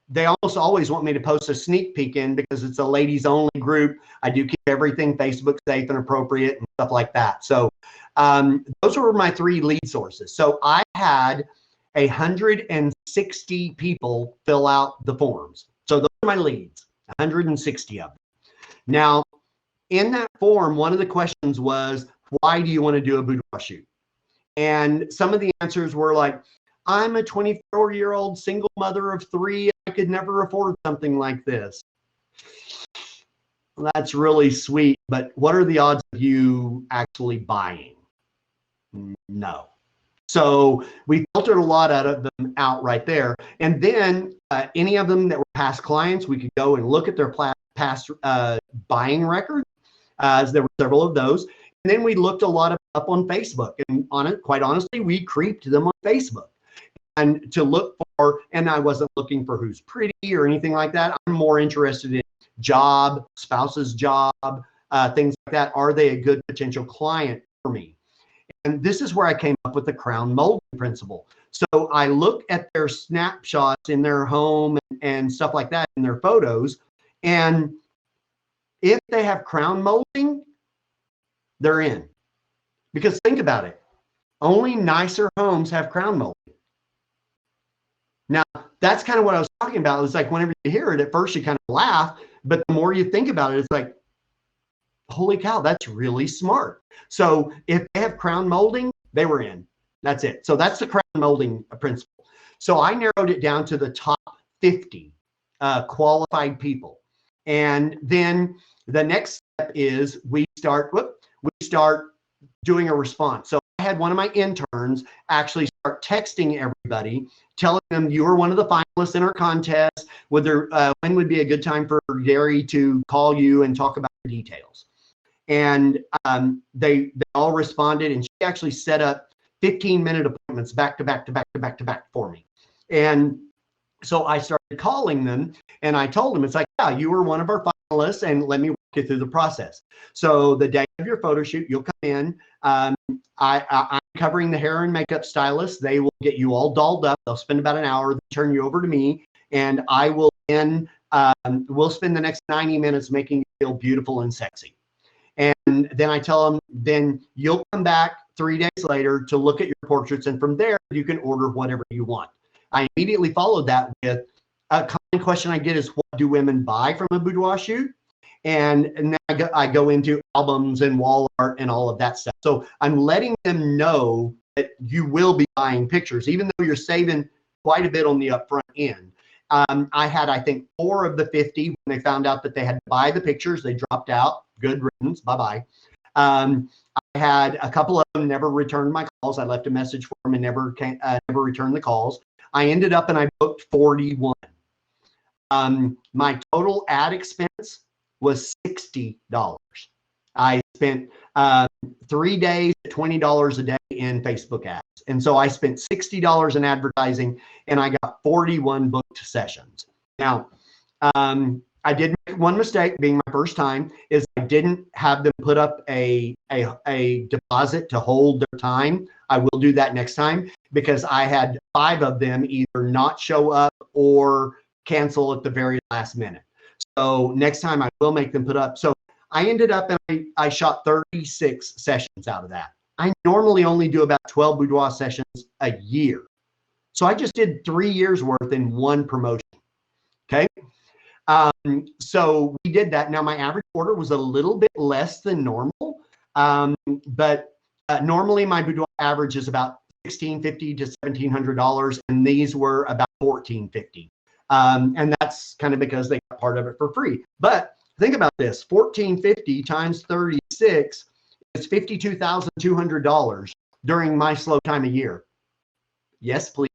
they almost always want me to post a sneak peek in because it's a ladies only group. I do keep everything Facebook safe and appropriate and stuff like that. So those were my 3 lead sources. So I had 160 people fill out the forms. So those are my leads, 160 of them. Now, in that form, one of the questions was, why do you want to do a boudoir shoot? And some of the answers were like, I'm a 24-year-old single mother of 3. I could never afford something like this. Well, that's really sweet, but what are the odds of you actually buying? No. So we filtered a lot out of them out right there. And then any of them that were past clients, we could go and look at their past buying record. There were several of those. And then we looked a lot up on Facebook. And quite honestly, we creeped them on Facebook. And to look for, and I wasn't looking for who's pretty or anything like that. I'm more interested in job, spouse's job, things like that. Are they a good potential client for me? And this is where I came up with the crown molding principle. So I look at their snapshots in their home and stuff like that in their photos. And if they have crown molding, they're in. Because think about it. Only nicer homes have crown molding. Now, that's kind of what I was talking about. It's like whenever you hear it, at first you kind of laugh, but the more you think about it, it's like, holy cow, that's really smart. So if they have crown molding, they were in. That's it. So that's the crown molding principle. So I narrowed it down to the top 50 qualified people. And then the next step is we start doing a response. So I had one of my interns actually start texting everybody, telling them you were one of the finalists in our contest. When would be a good time for Gary to call you and talk about the details? And they all responded, and she actually set up 15-minute appointments back to back to back to back to back for me. And so I started calling them, and I told them, it's like, yeah, you were one of our finalists, and let me walk you through the process. So the day of your photo shoot, you'll come in. I'm covering the hair and makeup stylist. They will get you all dolled up. They'll spend about an hour, turn you over to me, and I will then we'll spend the next 90 minutes making you feel beautiful and sexy. And then I tell them, then you'll come back 3 days later to look at your portraits, and from there you can order whatever you want. I immediately followed that with a common question I get is, what do women buy from a boudoir shoot? And then I go into albums and wall art and all of that stuff. So I'm letting them know that you will be buying pictures, even though you're saving quite a bit on the upfront end. I had, I think, 4 of the 50 when they found out that they had to buy the pictures. They dropped out. Good riddance. Bye-bye. I had a couple of them never returned my calls. I left a message for them and never returned the calls. I ended up and I booked 41. My total ad expense was $60. I spent 3 days at $20 a day in Facebook ads. And so I spent $60 in advertising and I got 41 booked sessions. Now, I did make one mistake being my first time is I didn't have them put up a deposit to hold their time. I will do that next time because I had 5 of them either not show up or cancel at the very last minute. So next time I will make them put up. So I ended up and I shot 36 sessions out of that. I normally only do about 12 boudoir sessions a year. So I just did 3 years worth in one promotion. Okay. So we did that. Now my average order was a little bit less than normal. But normally my boudoir average is about $1,650 to $1,700. And these were about $1,450. And that's kind of because they got part of it for free. But think about this, $1,450 times 36 is $52,200 during my slow time of year. Yes, please.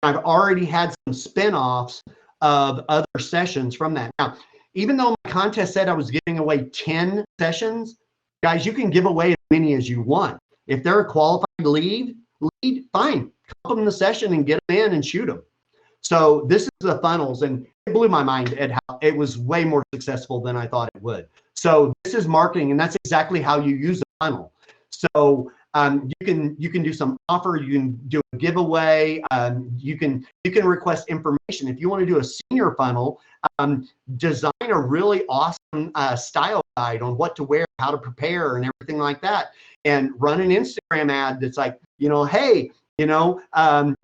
I've already had some spin-offs of other sessions from that. Now, even though my contest said I was giving away 10 sessions, guys, you can give away as many as you want. If they're a qualified lead, fine. Comp them the session and get them in and shoot them. So this is the funnels, and it blew my mind at how it was way more successful than I thought it would. So this is marketing, and that's exactly how you use a funnel. So you can do some offer, you can do a giveaway, you can request information. If you want to do a senior funnel, design a really awesome style guide on what to wear, how to prepare, and everything like that, and run an Instagram ad that's like, hey,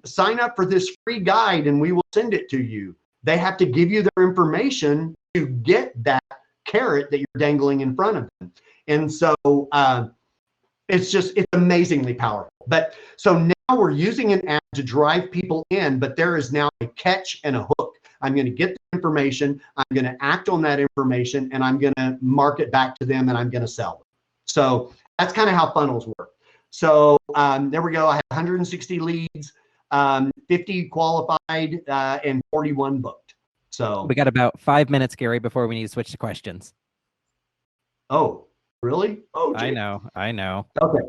sign up for this free guide and we will send it to you. They have to give you their information to get that carrot that you're dangling in front of them. And so it's amazingly powerful. But so now we're using an ad to drive people in, but there is now a catch and a hook. I'm going to get the information, I'm going to act on that information, and I'm going to market back to them, and I'm going to sell them. So that's kind of how funnels work. So there we go. I have 160 leads, 50 qualified, and 41 booked. So
we got about 5 minutes, Gary, before we need to switch to questions.
Oh, really? Oh,
geez. I know.
Okay. All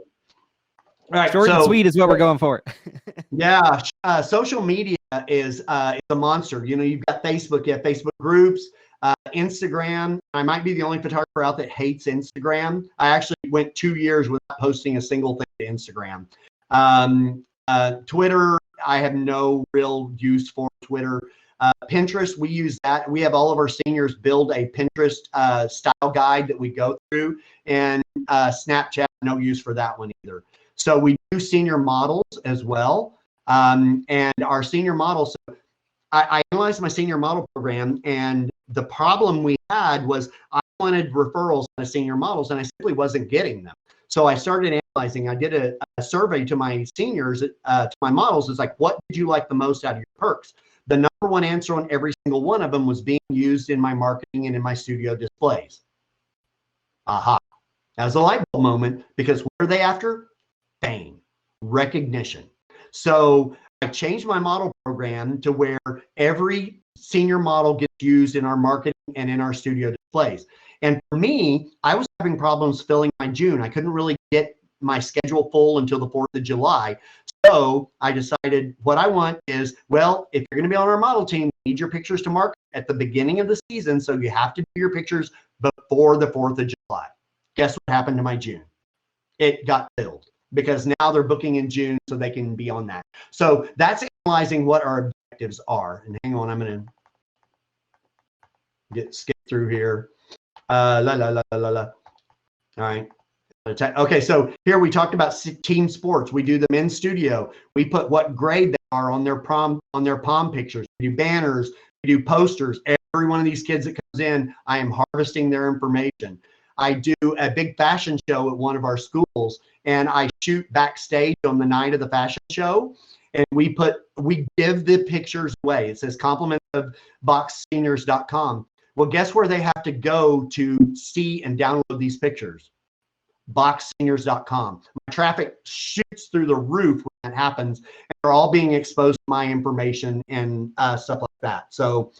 right.
Short and sweet is what we're going for.
Yeah. Social media is a monster. You've got Facebook, you have Facebook groups, Instagram. I might be the only photographer out that hates Instagram. I actually went 2 years without posting a single thing to Instagram. Twitter, I have no real use for Twitter. Pinterest, we use that. We have all of our seniors build a Pinterest style guide that we go through, and Snapchat, no use for that one either. So we do senior models as well. And our senior models, so I analyzed my senior model program, and the problem we had was I wanted referrals on senior models, and I simply wasn't getting them. So I started analyzing. I did a survey to my seniors, to my models. It's like, what did you like the most out of your perks? The number one answer on every single one of them was being used in my marketing and in my studio displays. Aha. That was a light bulb moment, because what are they after? Fame, recognition. So I changed my model program to where every senior model gets used in our marketing and in our studio displays. And for me, I was having problems filling my June. I couldn't really get my schedule full until the 4th of July. So I decided what I want is, well, if you're going to be on our model team, you need your pictures to market at the beginning of the season. So you have to do your pictures before the 4th of July. Guess what happened to my June? It got filled, because now they're booking in June so they can be on that. So that's analyzing what our objectives are. And hang on, I'm going to skip through here. All right. Okay, so here we talked about team sports. We do them in studio. We put what grade they are on their prom pictures. We do banners. We do posters. Every one of these kids that comes in, I am harvesting their information. I do a big fashion show at one of our schools, and I shoot backstage on the night of the fashion show, and we give the pictures away. It says compliments of boxseniors.com. Well, guess where they have to go to see and download these pictures? boxseniors.com. My traffic shoots through the roof when that happens, and they're all being exposed to my information and stuff like that. So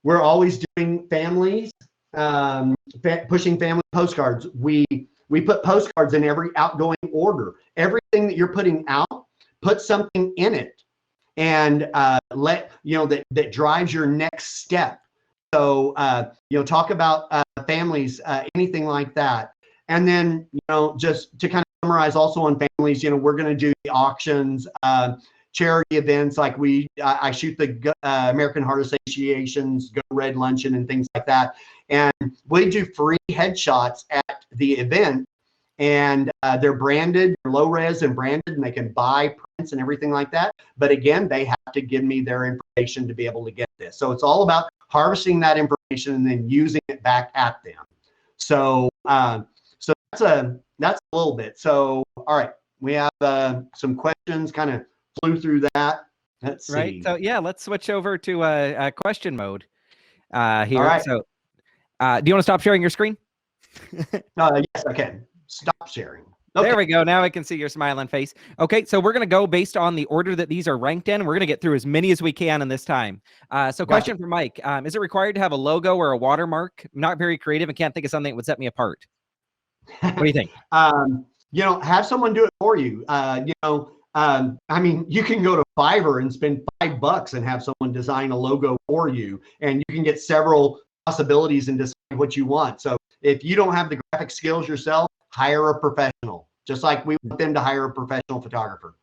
we're always doing families, pushing family postcards. We put postcards in every outgoing order. Everything that you're putting out, put something in it, and let that drives your next step. So talk about families, anything like that. And then just to kind of summarize, also on families, we're going to do the auctions, charity events, like I shoot the American Heart Association's Go Red Luncheon and things like that, and we do free headshots at the event, and they're branded, they're low res and branded, and they can buy prints and everything like that. But again, they have to give me their information to be able to get this. So it's all about harvesting that information and then using it back at them. So that's a little bit. So all right, we have some questions. Kind of flew through that. Let's see.
Right. So yeah, let's switch over to a question mode here.
All right.
So do you want to stop sharing your screen?
Yes, I can. Stop sharing. Okay.
There we go. Now I can see your smiling face. Okay, so we're going to go based on the order that these are ranked in. We're going to get through as many as we can in this time. So question for Mike. Is it required to have a logo or a watermark? I'm not very creative and can't think of something that would set me apart. What do you think?
Have someone do it for you. I mean, you can go to Fiverr and spend $5 and have someone design a logo for you, and you can get several possibilities and decide what you want. So if you don't have the graphic skills yourself, hire a professional, just like we want them to hire a professional photographer.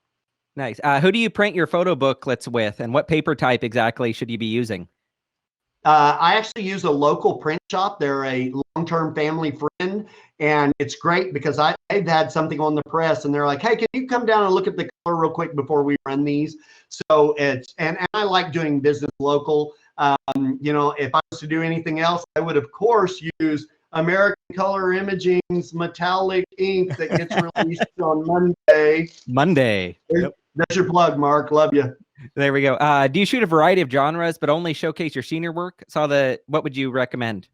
Nice. Who do you print your photo booklets with, and what paper type exactly should you be using?
I actually use a local print shop. They're a long-term family friend, and it's great because they've had something on the press, and they're like, hey, can you come down and look at the color real quick before we run these? So and I like doing business local. If I was to do anything else, I would, of course, use American Color Imaging's metallic ink that gets released on Monday.
Yep.
That's your plug, Mark. Love you.
There we go. Do you shoot a variety of genres, but only showcase your senior work? What would you recommend?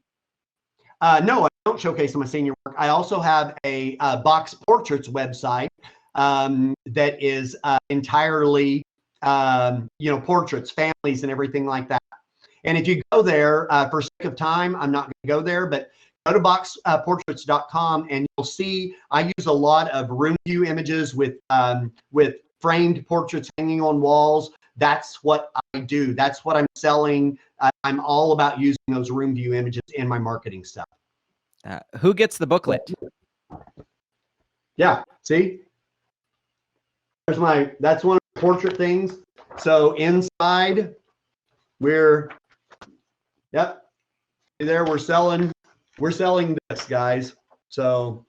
No, I don't showcase my senior work. I also have a box portraits website that is entirely, portraits, families, and everything like that. And if you go there, for sake of time, I'm not going to go there, but go to boxportraits.com and you'll see I use a lot of room view images with framed portraits hanging on walls. That's what I do. That's what I'm selling. I'm all about using those room view images in my marketing stuff.
Who gets the booklet?
Yeah, see? That's one of the portrait things. So inside, we're selling this, guys. So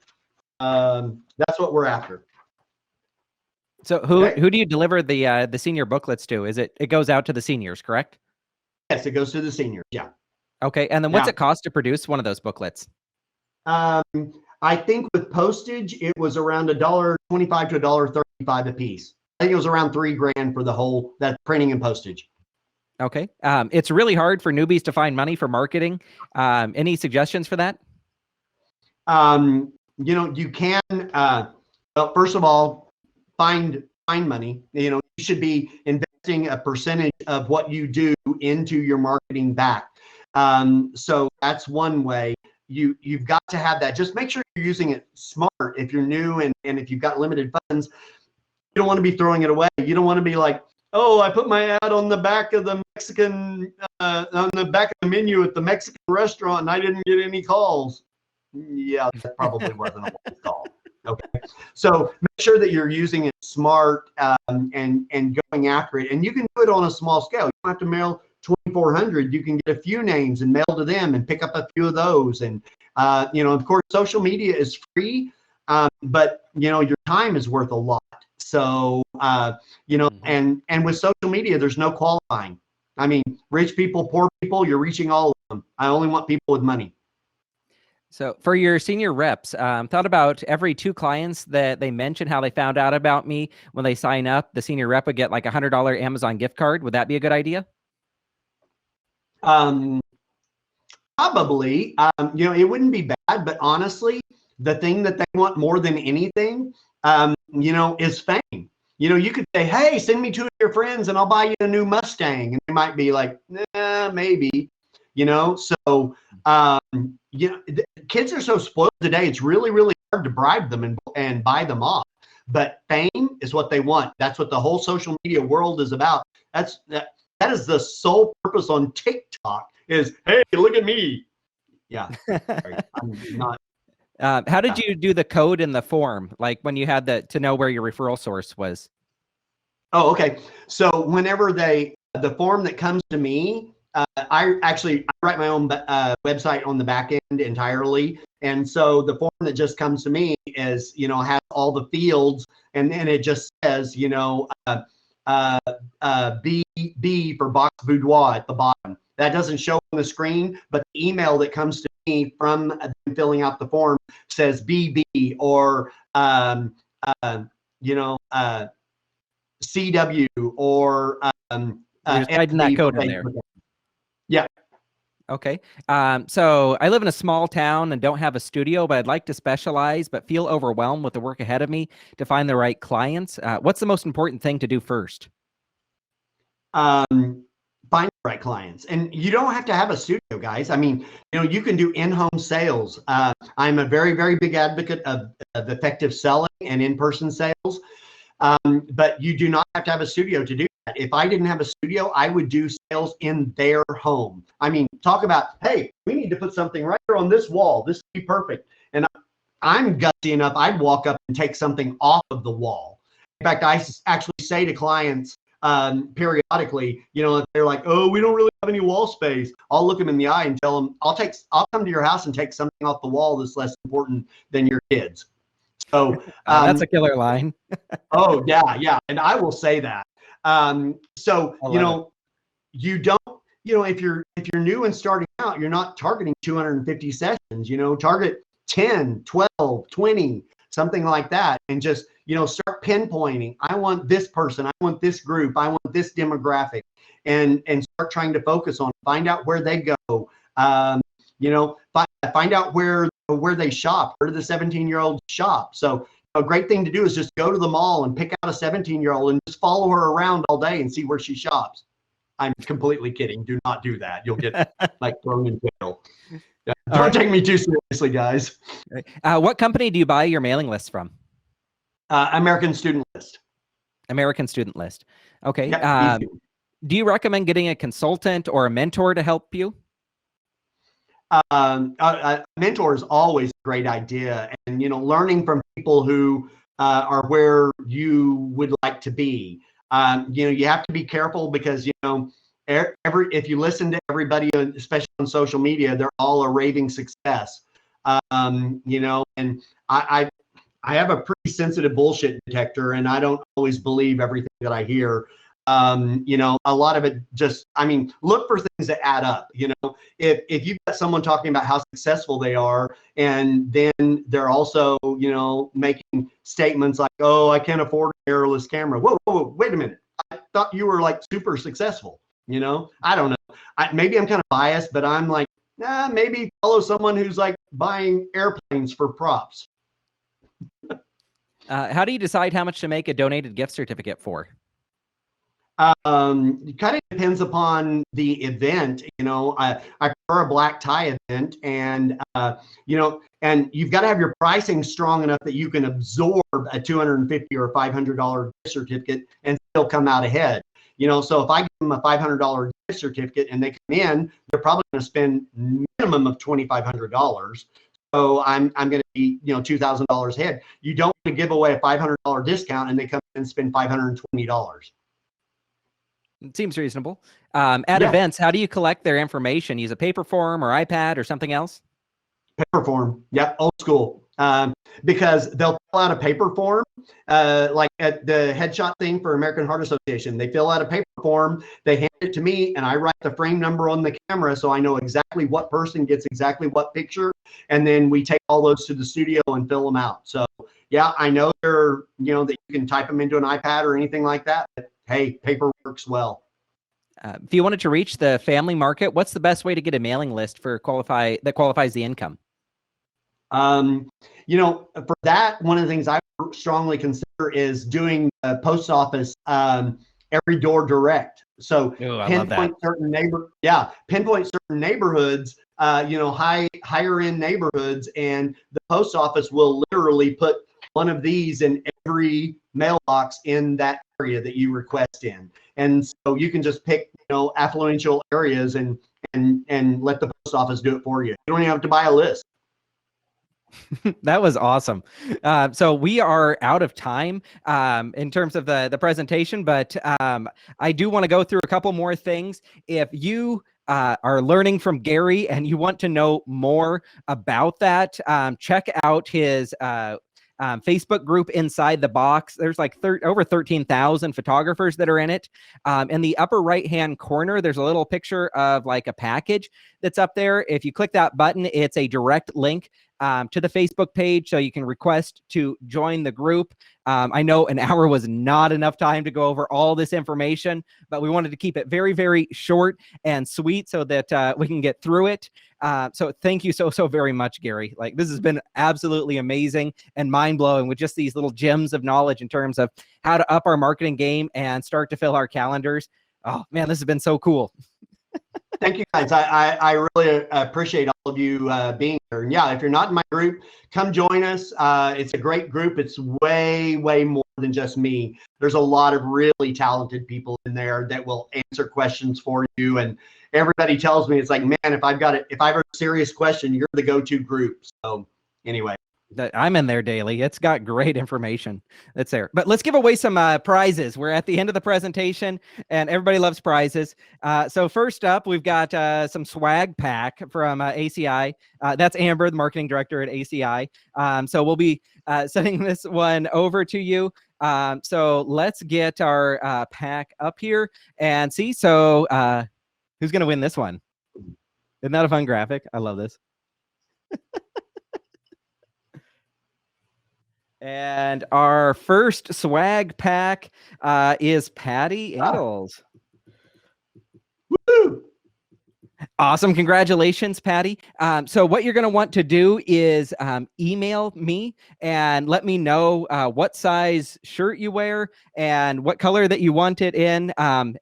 that's what we're after.
So who do you deliver the senior booklets to? It goes out to the seniors, correct?
Yes, it goes to the seniors. Yeah.
Okay, and then what's it cost to produce one of those booklets?
I think with postage, it was around $1.25 to $1.35 a piece. I think it was around $3,000 for the whole, that printing and postage.
Okay. It's really hard for newbies to find money for marketing. Any suggestions for that?
You can, well, first of all, find money. You should be investing a percentage of what you do into your marketing back. So that's one way. You've got to have that. Just make sure you're using it smart. If you're new and if you've got limited funds, you don't want to be throwing it away. You don't want to be like, oh, I put my ad on the back of the Mexican, on the back of the menu at the Mexican restaurant and I didn't get any calls. Yeah, that probably wasn't a wise call. Okay. So make sure that you're using it smart and going after it. And you can do it on a small scale. You don't have to mail 2,400. You can get a few names and mail to them and pick up a few of those. And, of course, social media is free, but, your time is worth a lot. So, and with social media, there's no qualifying. I mean, rich people, poor people, you're reaching all of them. I only want people with money.
So for your senior reps, thought about every 2 clients that they mention how they found out about me when they sign up, the senior rep would get like a $100 Amazon gift card. Would that be a good idea?
Probably, it wouldn't be bad, but honestly, the thing that they want more than anything, is fame. You could say, hey, send me two of your friends and I'll buy you a new Mustang. And they might be like, nah, maybe, so, kids are so spoiled today. It's really, really hard to bribe them and buy them off. But fame is what they want. That's what the whole social media world is about. That is the sole purpose on TikTok is, hey, look at me. Yeah. Sorry, I'm not.
How did you do the code in the form? Like when you had to know where your referral source was?
Oh, okay. So whenever the form that comes to me, I write my own website on the back end entirely. And so the form that just comes to me is, has all the fields, and then it just says, B for box boudoir at the bottom. That doesn't show on the screen, but the email that comes to me from them filling out the form says BB or, CW or
hiding that code in there.
Yeah.
Okay. So I live in a small town and don't have a studio, but I'd like to specialize, but feel overwhelmed with the work ahead of me to find the right clients. What's the most important thing to do first?
Find the right clients. And you don't have to have a studio, guys. I mean, you can do in-home sales. I'm a very, very big advocate of effective selling and in-person sales. But you do not have to have a studio to do that. If I didn't have a studio, I would do sales in their home. I mean, talk about, hey, we need to put something right here on this wall. This would be perfect. And I'm gutsy enough, I'd walk up and take something off of the wall. In fact, I actually say to clients periodically, if they're like, oh, we don't really have any wall space, I'll look them in the eye and tell them, I'll come to your house and take something off the wall that's less important than your kids. So
that's a killer line.
Oh yeah. And I will say that. You don't, if you're new and starting out, you're not targeting 250 sessions, target 10, 12, 20, something like that. And just, start pinpointing, I want this person, I want this group, I want this demographic, and start trying to focus on, find out where they go, find out where they shop, where do the 17-year-olds shop. So a great thing to do is just go to the mall and pick out a 17-year-old and just follow her around all day and see where she shops. I'm completely kidding. Do not do that. You'll get thrown in jail. Don't take me too seriously, guys.
What company do you buy your mailing list from?
American Student List.
American Student List. Okay.
Yep,
do you recommend getting a consultant or a mentor to help you?
A mentor is always a great idea, and learning from people who are where you would like to be. You have to be careful because if you listen to everybody, especially on social media, they're all a raving success. And I have a pretty sensitive bullshit detector, and I don't always believe everything that I hear. A lot of it just, look for things that add up. If you've got someone talking about how successful they are, and then they're also, making statements like, oh, I can't afford a mirrorless camera. Whoa, wait a minute. I thought you were like super successful. I don't know. Maybe I'm kind of biased, but I'm like, maybe follow someone who's like buying airplanes for props.
How do you decide how much to make a donated gift certificate for?
It kind of depends upon the event. I prefer a black tie event, and and you've got to have your pricing strong enough that you can absorb a $250 or $500 gift certificate and still come out ahead. So if I give them a $500 gift certificate and they come in, they're probably going to spend minimum of $2,500. So I'm going to be $2,000 ahead. You don't want to give away a $500 discount and they come in and spend $520.
It seems reasonable. At events, how do you collect their information? Use a paper form or iPad or something else?
Paper form. Yep, old school. Because they'll fill out a paper form, like at the headshot thing for American Heart Association. They fill out a paper form, they hand it to me, and I write the frame number on the camera so I know exactly what person gets exactly what picture. And then we take all those to the studio and fill them out. So yeah, I know that you can type them into an iPad or anything like that. But hey, paper works well.
If you wanted to reach the family market, what's the best way to get a mailing list that qualifies the income?
For that, one of the things I strongly consider is doing the post office every door direct. So
I love that.
pinpoint certain neighborhoods, higher end neighborhoods, and the post office will literally put one of these in every mailbox in that area that you request in. And so you can just pick, affluential areas and let the post office do it for you. You don't even have to buy a list.
That was awesome. So we are out of time in terms of the presentation, but I do want to go through a couple more things. If you are learning from Gary and you want to know more about that, check out his Facebook group Inside the Box. There's like over 13,000 photographers that are in it. In the upper right-hand corner, there's a little picture of like a package that's up there. If you click that button, it's a direct link to the Facebook page, so you can request to join the group. I know an hour was not enough time to go over all this information, but we wanted to keep it very, very short and sweet so that we can get through it. So thank you so very much, Gary. Like, this has been absolutely amazing and mind-blowing with just these little gems of knowledge in terms of how to up our marketing game and start to fill our calendars. Oh man, this has been so cool.
Thank you, guys. I really appreciate all of you being here. And yeah, if you're not in my group, come join us. It's a great group. It's way more than just me. There's a lot of really talented people in there that will answer questions for you. And everybody tells me, it's like, man, if I have a serious question, you're the go-to group. So anyway.
I'm in there daily. It's got great information that's there. But let's give away some prizes. We're at the end of the presentation, and everybody loves prizes. So first up, we've got some swag pack from ACI. That's Amber, the marketing director at ACI. So we'll be sending this one over to you. So let's get our pack up here and see. So who's going to win this one? Isn't that a fun graphic? I love this. And our first swag pack is Patty Ingalls.
Woo!
Awesome. Congratulations, Patty. So what you're going to want to do is email me and let me know what size shirt you wear and what color that you want it in,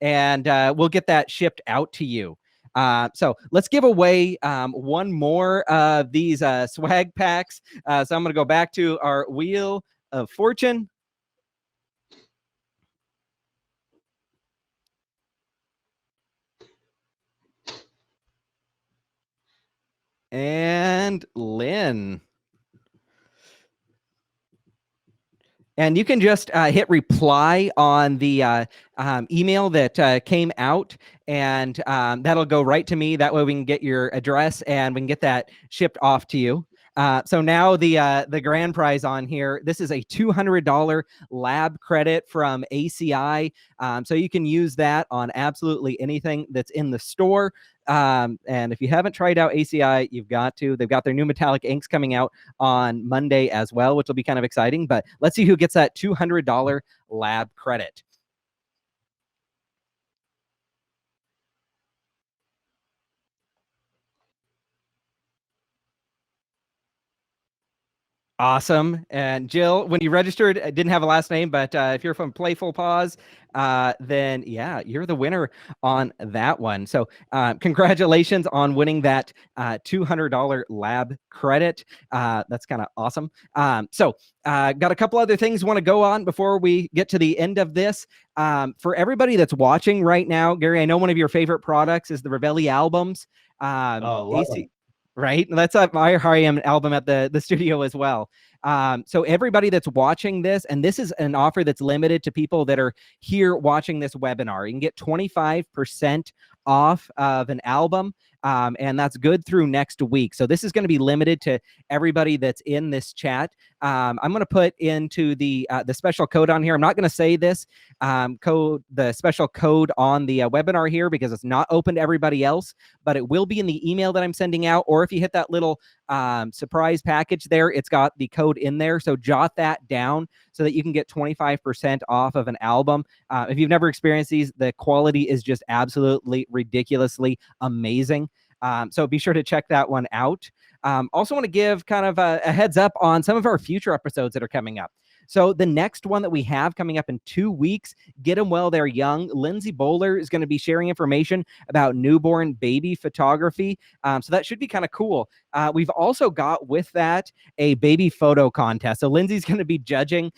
and we'll get that shipped out to you. So let's give away one more of these swag packs. So I'm going to go back to our Wheel of Fortune. And Lynn. And you can just hit reply on the email that came out, and that'll go right to me. That way we can get your address and we can get that shipped off to you. So now the grand prize on here, this is a $200 lab credit from ACI. So you can use that on absolutely anything that's in the store. And if you haven't tried out ACI, you've got to. They've got their new metallic inks coming out on Monday as well, which will be kind of exciting. But let's see who gets that $200 lab credit. Awesome. And Jill, when you registered, I didn't have a last name, but if you're from Playful Paws, then yeah, you're the winner on that one. So congratulations on winning that $200 lab credit. That's kind of awesome. So got a couple other things want to go on before we get to the end of this. For everybody that's watching right now, Gary, I know one of your favorite products is the Revelli albums. Right? That's my Harry album at the studio as well. So everybody that's watching this, and this is an offer that's limited to people that are here watching this webinar, you can get 25% off of an album, and that's good through next week. So this is going to be limited to everybody that's in this chat. I'm going to put into the special code on here. I'm not going to say this the special code on the webinar here because it's not open to everybody else, but it will be in the email that I'm sending out. Or if you hit that little surprise package there, it's got the code in there. So jot that down so that you can get 25% off of an album. If you've never experienced these, the quality is just absolutely ridiculously amazing. So be sure to check that one out. Also want to give kind of a heads up on some of our future episodes that are coming up. So the next one that we have coming up in 2 weeks, Get Them While They're Young. Lindsay Bowler is going to be sharing information about newborn baby photography. So that should be kind of cool. We've also got with that a baby photo contest. So Lindsay's going to be judging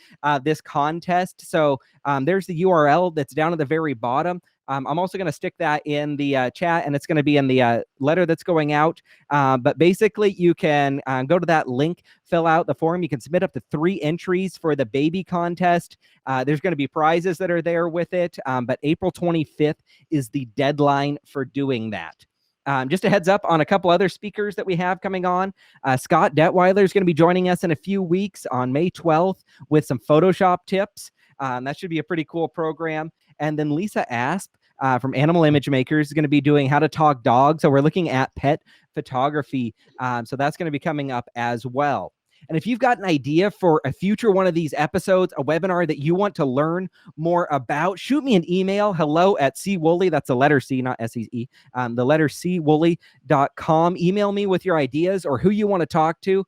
this contest. So there's the URL that's down at the very bottom. I'm also going to stick that in the chat, and it's going to be in the letter that's going out. But basically, you can go to that link, fill out the form. You can submit up to 3 entries for the baby contest. There's going to be prizes that are there with it. But April 25th is the deadline for doing that. Just a heads up on a couple other speakers that we have coming on. Scott Detweiler is going to be joining us in a few weeks on May 12th with some Photoshop tips. That should be a pretty cool program. And then Lisa Asp from Animal Image Makers is going to be doing how to talk dog. So we're looking at pet photography. So that's going to be coming up as well. And if you've got an idea for a future one of these episodes, a webinar that you want to learn more about, shoot me an email, hello@cwooley, that's the letter C, not S-E-E, the letter cwooley.com. Email me with your ideas or who you want to talk to.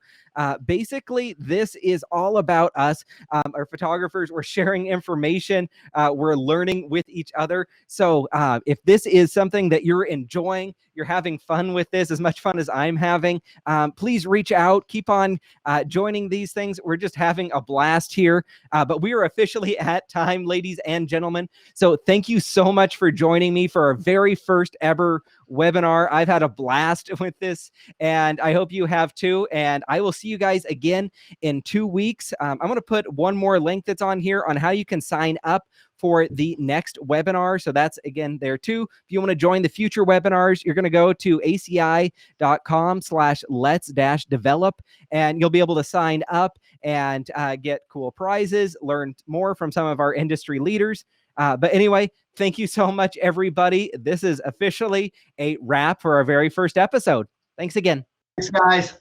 Basically, this is all about us. Our photographers, we're sharing information. We're learning with each other. So if this is something that you're enjoying, you're having fun with this, as much fun as I'm having, please reach out. Keep on joining these things. We're just having a blast here. But we are officially at time, ladies and gentlemen. So thank you so much for joining me for our very first ever webinar. I've had a blast with this, and I hope you have too. And I will see you guys again in 2 weeks. I'm going to put one more link that's on here on how you can sign up for the next webinar. So that's, again, there too. If you want to join the future webinars, you're going to go to aci.com/lets-develop, and you'll be able to sign up and get cool prizes, learn more from some of our industry leaders. But anyway, thank you so much, everybody. This is officially a wrap for our very first episode. Thanks again.
Thanks, guys.